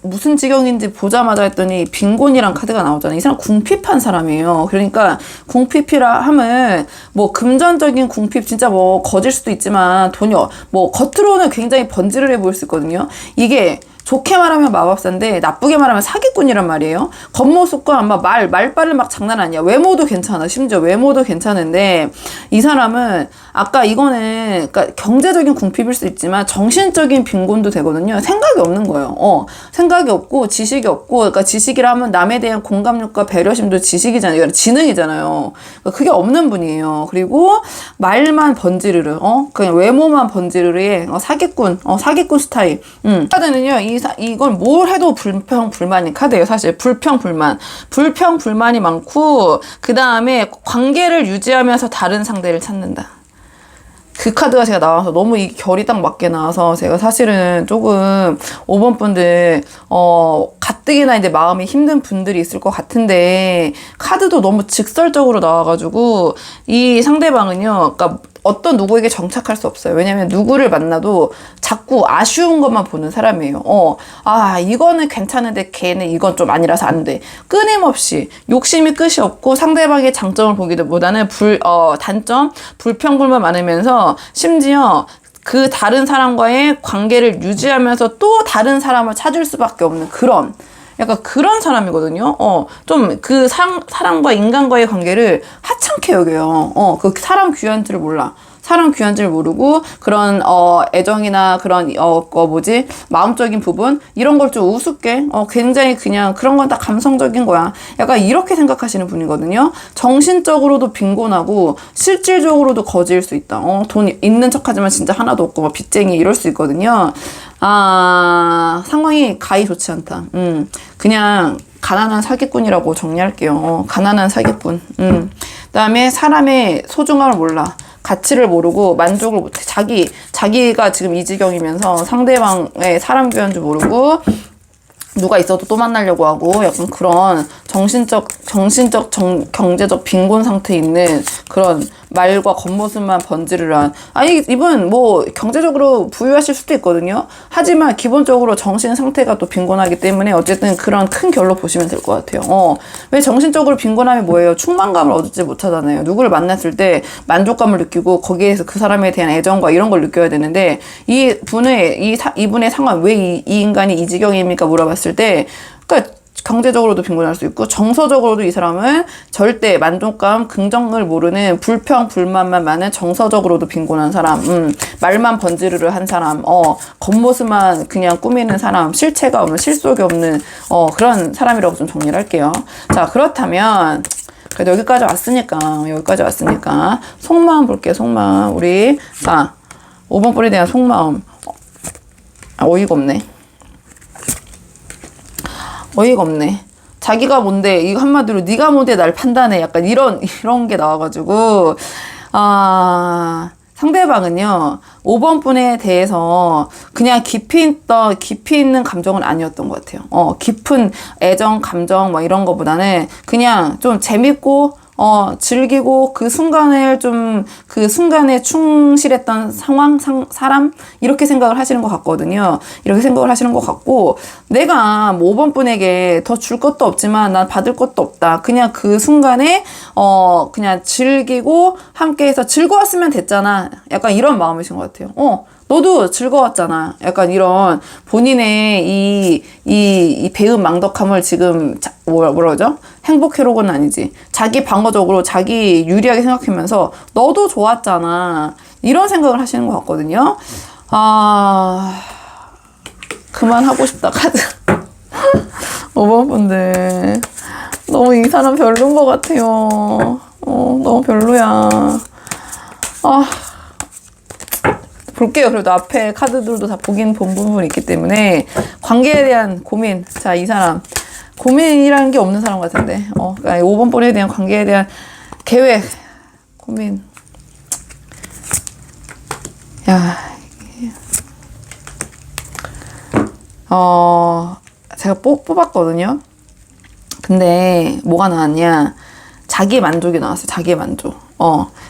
무슨 지경인지 보자마자 했더니 빈곤이란 카드가 나오잖아요. 이 사람 궁핍한 사람이에요. 그러니까 궁핍이라 함은 뭐 금전적인 궁핍 진짜 뭐 거질 수도 있지만 돈이 뭐 겉으로는 굉장히 번지르르해 보일 수 있거든요. 이게 좋게 말하면 마법사인데 나쁘게 말하면 사기꾼이란 말이에요. 겉모습과 아마 말빨을 막 장난 아니야. 외모도 괜찮아. 심지어 외모도 괜찮은데 이 사람은 아까 이거는 그러니까 경제적인 궁핍일 수 있지만 정신적인 빈곤도 되거든요. 생각이 없는 거예요. 생각이 없고 지식이 없고 그러니까 지식이라 하면 남에 대한 공감력과 배려심도 지식이잖아요. 그러니까 지능이잖아요. 그러니까 그게 없는 분이에요. 그리고 말만 번지르르 그냥 외모만 번지르르해 사기꾼 스타일. 카드는요. 이건 뭘 해도 불평불만인 카드예요. 사실 불평불만이 많고 그 다음에 관계를 유지하면서 다른 상대를 찾는다. 그 카드가 제가 나와서 너무 이 결이 딱 맞게 나와서 제가 사실은 조금 5번 분들 가뜩이나 이제 마음이 힘든 분들이 있을 것 같은데 카드도 너무 직설적으로 나와가지고 이 상대방은요, 그러니까 어떤 누구에게 정착할 수 없어요. 왜냐면 누구를 만나도 자꾸 아쉬운 것만 보는 사람이에요. 이거는 괜찮은데 걔는 이건 좀 아니라서 안 돼. 끊임없이 욕심이 끝이 없고 상대방의 장점을 보기보다는 단점, 불평불만 많으면서 심지어 그 다른 사람과의 관계를 유지하면서 또 다른 사람을 찾을 수밖에 없는 그런 약간 그런 사람이거든요. 좀 그 사람과 인간과의 관계를 하찮게 여겨요. 그 사람 귀한 줄을 몰라. 사람 귀한 줄 모르고 그런 애정이나 그런 마음적인 부분 이런 걸 좀 우습게 굉장히 그냥 그런 건 다 감성적인 거야. 약간 이렇게 생각하시는 분이거든요. 정신적으로도 빈곤하고 실질적으로도 거지일 수 있다. 돈 있는 척하지만 진짜 하나도 없고 막 빚쟁이 이럴 수 있거든요. 상황이 가히 좋지 않다. 그냥 가난한 사기꾼이라고 정리할게요. 가난한 사기꾼. 그다음에 사람의 소중함을 몰라. 가치를 모르고 만족을 못해. 자기가 지금 이 지경이면서 상대방의 사람 귀한 줄 모르고 누가 있어도 또 만나려고 하고 약간 그런 정신적, 경제적 빈곤 상태에 있는 그런 말과 겉모습만 번지르르한 이분 뭐 경제적으로 부유하실 수도 있거든요. 하지만 기본적으로 정신 상태가 또 빈곤하기 때문에 어쨌든 그런 큰 결로 보시면 될 것 같아요. 왜 정신적으로 빈곤함이 뭐예요? 충만감을 얻지 못하잖아요. 누구를 만났을 때 만족감을 느끼고 거기에서 그 사람에 대한 애정과 이런 걸 느껴야 되는데 이분의 상황 왜 이 인간이 이 지경입니까? 물어봤을 때 그러니까 경제적으로도 빈곤할 수 있고 정서적으로도 이 사람은 절대 만족감, 긍정을 모르는 불평불만만 많은 정서적으로도 빈곤한 사람, 말만 번지르르 한 사람, 겉모습만 그냥 꾸미는 사람, 실체가 없는, 실속이 없는 그런 사람이라고 좀 정리를 할게요. 자, 그렇다면 그래도 여기까지 왔으니까 속마음 볼게요. 속마음. 우리 5번 뿔에 대한 속마음. 어이가 없네. 어이가 없네. 자기가 뭔데, 이거 한마디로 네가 뭔데 날 판단해. 약간 이런 게 나와가지고, 상대방은요, 5번 분에 대해서 그냥 깊이 있는 감정은 아니었던 것 같아요. 깊은 애정, 감정, 뭐 이런 거보다는 그냥 좀 재밌고, 즐기고 그 순간에 충실했던 사람? 이렇게 생각을 하시는 것 같거든요. 이렇게 생각을 하시는 것 같고, 내가 뭐 5번 분에게 더 줄 것도 없지만 난 받을 것도 없다. 그냥 그 순간에, 그냥 즐기고 함께해서 즐거웠으면 됐잖아. 약간 이런 마음이신 것 같아요. 너도 즐거웠잖아. 약간 이런 본인의 이 배은 망덕함을 지금 뭐라 그러죠? 행복회로는 아니지. 자기 방어적으로 자기 유리하게 생각하면서 너도 좋았잖아. 이런 생각을 하시는 것 같거든요. 그만하고 싶다, 카드. 5번 분들. 너무 이 사람 별로인 것 같아요. 너무 별로야. 볼게요. 그래도 앞에 카드들도 다 보긴 본 부분이 있기 때문에 관계에 대한 고민. 자, 이 사람 고민이라는 게 없는 사람 같은데. 그러니까 5번 본에 대한 관계에 대한 계획, 고민. 야, 제가 뽑았거든요. 근데 뭐가 나왔냐? 자기 만족이 나왔어요. 자기 만족.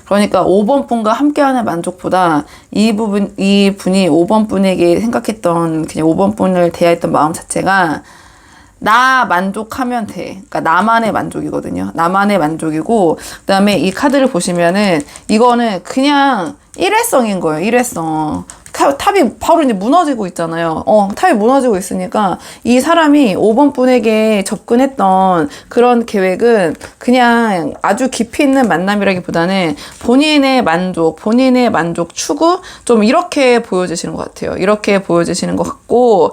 그러니까 5번 분과 함께하는 만족보다 이 분이 5번 분에게 생각했던 그냥 5번 분을 대하였던 마음 자체가 나 만족하면 돼. 그러니까 나만의 만족이거든요. 나만의 만족이고, 그다음에 이 카드를 보시면은 이거는 그냥 일회성인 거예요. 일회성. 탑이 바로 이제 무너지고 있잖아요. 탑이 무너지고 있으니까 이 사람이 5번 분에게 접근했던 그런 계획은 그냥 아주 깊이 있는 만남이라기보다는 본인의 만족 추구? 좀 이렇게 보여지시는 것 같아요. 이렇게 보여지시는 것 같고,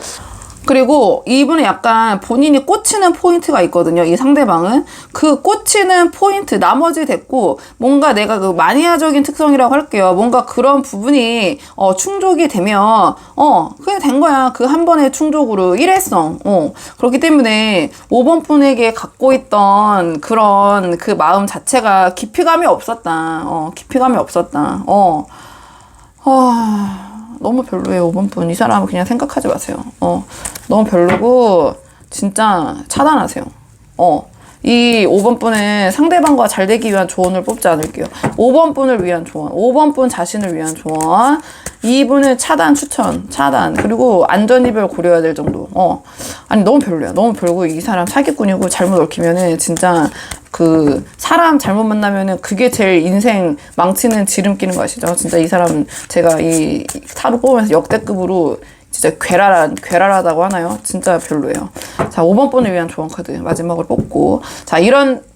그리고 이분은 약간 본인이 꽂히는 포인트가 있거든요. 이 상대방은. 그 꽂히는 포인트, 나머지 됐고, 뭔가 내가 그 마니아적인 특성이라고 할게요. 뭔가 그런 부분이, 충족이 되면, 그냥 된 거야. 그 한 번의 충족으로 일회성. 그렇기 때문에 5번 분에게 갖고 있던 그런 그 마음 자체가 깊이감이 없었다. 깊이감이 없었다. 너무 별로예요, 5번 분. 이 사람은 그냥 생각하지 마세요. 너무 별로고, 진짜 차단하세요. 이 5번 분은 상대방과 잘 되기 위한 조언을 뽑지 않을게요. 5번 분을 위한 조언, 5번 분 자신을 위한 조언, 이분은 차단. 그리고 안전이별 고려해야 될 정도. 아니, 너무 별로야. 너무 별로고, 이 사람 사기꾼이고, 잘못 얽히면은 진짜 그 사람 잘못 만나면은 그게 제일 인생 망치는 지름길인 거 아시죠? 진짜 이 사람 제가 이 타로 뽑으면서 역대급으로 진짜 괴랄하다고 하나요? 진짜 별로예요. 자, 5번 분을 위한 조언 카드 마지막으로 뽑고, 자,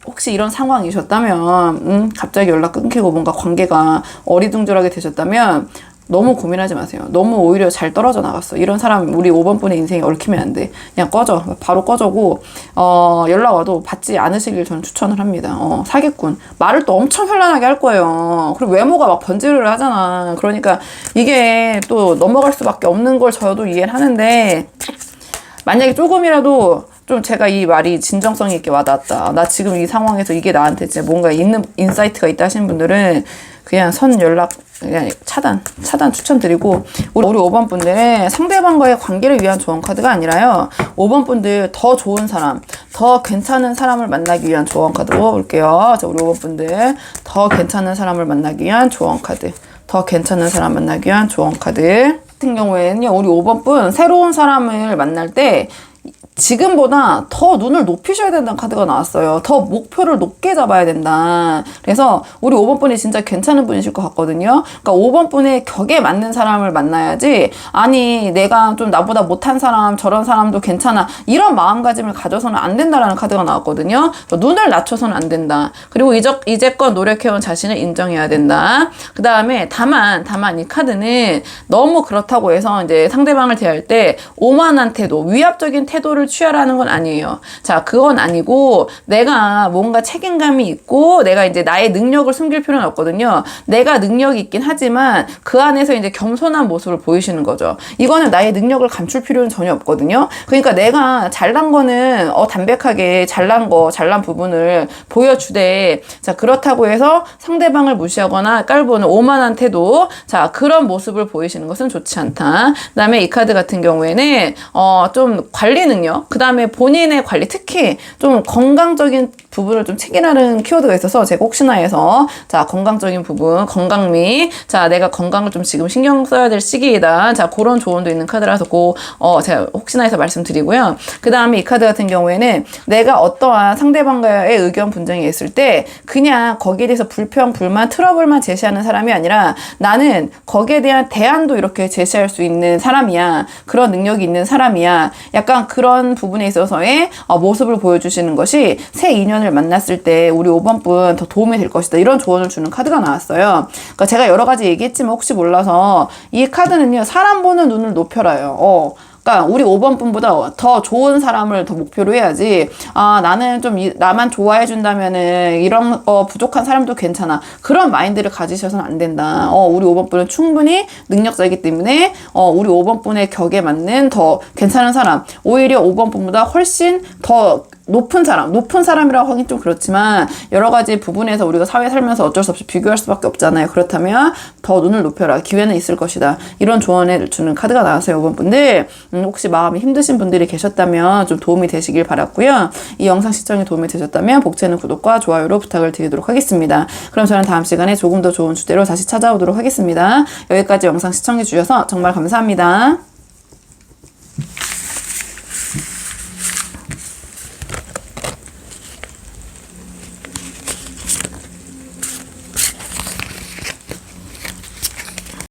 혹시 이런 상황이셨다면, 갑자기 연락 끊기고 뭔가 관계가 어리둥절하게 되셨다면, 너무 고민하지 마세요. 너무 오히려 잘 떨어져 나갔어. 이런 사람 우리 5번 분의 인생에 얽히면 안 돼. 그냥 꺼져. 바로 꺼져고, 연락 와도 받지 않으시길 저는 추천을 합니다. 사기꾼. 말을 또 엄청 현란하게 할 거예요. 그리고 외모가 막 번지르르 하잖아. 그러니까 이게 또 넘어갈 수밖에 없는 걸 저도 이해를 하는데, 만약에 조금이라도 좀 제가 이 말이 진정성 있게 와닿았다. 나 지금 이 상황에서 이게 나한테 진짜 뭔가 있는 인사이트가 있다 하시는 분들은 그냥 그냥 차단 추천드리고, 우리 5번 분들은 상대방과의 관계를 위한 조언 카드가 아니라요. 5번 분들 더 좋은 사람, 더 괜찮은 사람을 만나기 위한 조언 카드 뽑아볼게요. 자, 우리 5번 분들 더 괜찮은 사람을 만나기 위한 조언 카드. 더 괜찮은 사람 만나기 위한 조언 카드. 같은 경우에는요, 우리 5번 분 새로운 사람을 만날 때 지금보다 더 눈을 높이셔야 된다는 카드가 나왔어요. 더 목표를 높게 잡아야 된다. 그래서 우리 5번 분이 진짜 괜찮은 분이실 것 같거든요. 그러니까 5번 분의 격에 맞는 사람을 만나야지, 아니 내가 좀 나보다 못한 사람, 저런 사람도 괜찮아, 이런 마음가짐을 가져서는 안 된다라는 카드가 나왔거든요. 눈을 낮춰서는 안 된다. 그리고 이제껏 노력해온 자신을 인정해야 된다. 그 다음에 다만 이 카드는 너무 그렇다고 해서 이제 상대방을 대할 때 오만한 태도, 위압적인 태도를 태도를 취하라는 건 아니에요. 자, 그건 아니고 내가 뭔가 책임감이 있고 내가 이제 나의 능력을 숨길 필요는 없거든요. 내가 능력이 있긴 하지만 그 안에서 이제 겸손한 모습을 보이시는 거죠. 이거는 나의 능력을 감출 필요는 전혀 없거든요. 그러니까 내가 잘난 거는 담백하게 잘난 부분을 보여주되, 자, 그렇다고 해서 상대방을 무시하거나 깔보는 오만한 태도, 자, 그런 모습을 보이시는 것은 좋지 않다. 그다음에 이 카드 같은 경우에는 좀 관리 능력, 그다음에 본인의 관리, 특히 좀 건강적인 부분을 좀 책임하는 키워드가 있어서 제가 혹시나 해서, 자, 건강적인 부분, 건강미, 자, 내가 건강을 좀 지금 신경 써야 될 시기이다. 자, 그런 조언도 있는 카드라서 제가 혹시나 해서 말씀드리고요. 그 다음에 이 카드 같은 경우에는 내가 어떠한 상대방과의 의견 분쟁이 있을 때 그냥 거기에 대해서 불평, 불만, 트러블만 제시하는 사람이 아니라 나는 거기에 대한 대안도 이렇게 제시할 수 있는 사람이야. 그런 능력이 있는 사람이야. 약간 그런 부분에 있어서의 모습을 보여주시는 것이 새 인연을 만났을 때 우리 5번 분 더 도움이 될 것이다. 이런 조언을 주는 카드가 나왔어요. 그러니까 제가 여러 가지 얘기했지만 혹시 몰라서 이 카드는요, 사람 보는 눈을 높여라요. 그러니까 우리 5번 분보다 더 좋은 사람을 더 목표로 해야지, 나는 좀 나만 좋아해 준다면은 이런 부족한 사람도 괜찮아, 그런 마인드를 가지셔서는 안 된다. 우리 5번 분은 충분히 능력자이기 때문에 우리 5번 분의 격에 맞는 더 괜찮은 사람, 오히려 5번 분보다 훨씬 더 높은 사람이라고 하긴 좀 그렇지만 여러 가지 부분에서 우리가 사회 살면서 어쩔 수 없이 비교할 수밖에 없잖아요. 그렇다면 더 눈을 높여라. 기회는 있을 것이다. 이런 조언을 주는 카드가 나왔어요. 5번 분들, 혹시 마음이 힘드신 분들이 계셨다면 좀 도움이 되시길 바랐고요. 이 영상 시청에 도움이 되셨다면 복채는 구독과 좋아요로 부탁을 드리도록 하겠습니다. 그럼 저는 다음 시간에 조금 더 좋은 주제로 다시 찾아오도록 하겠습니다. 여기까지 영상 시청해 주셔서 정말 감사합니다.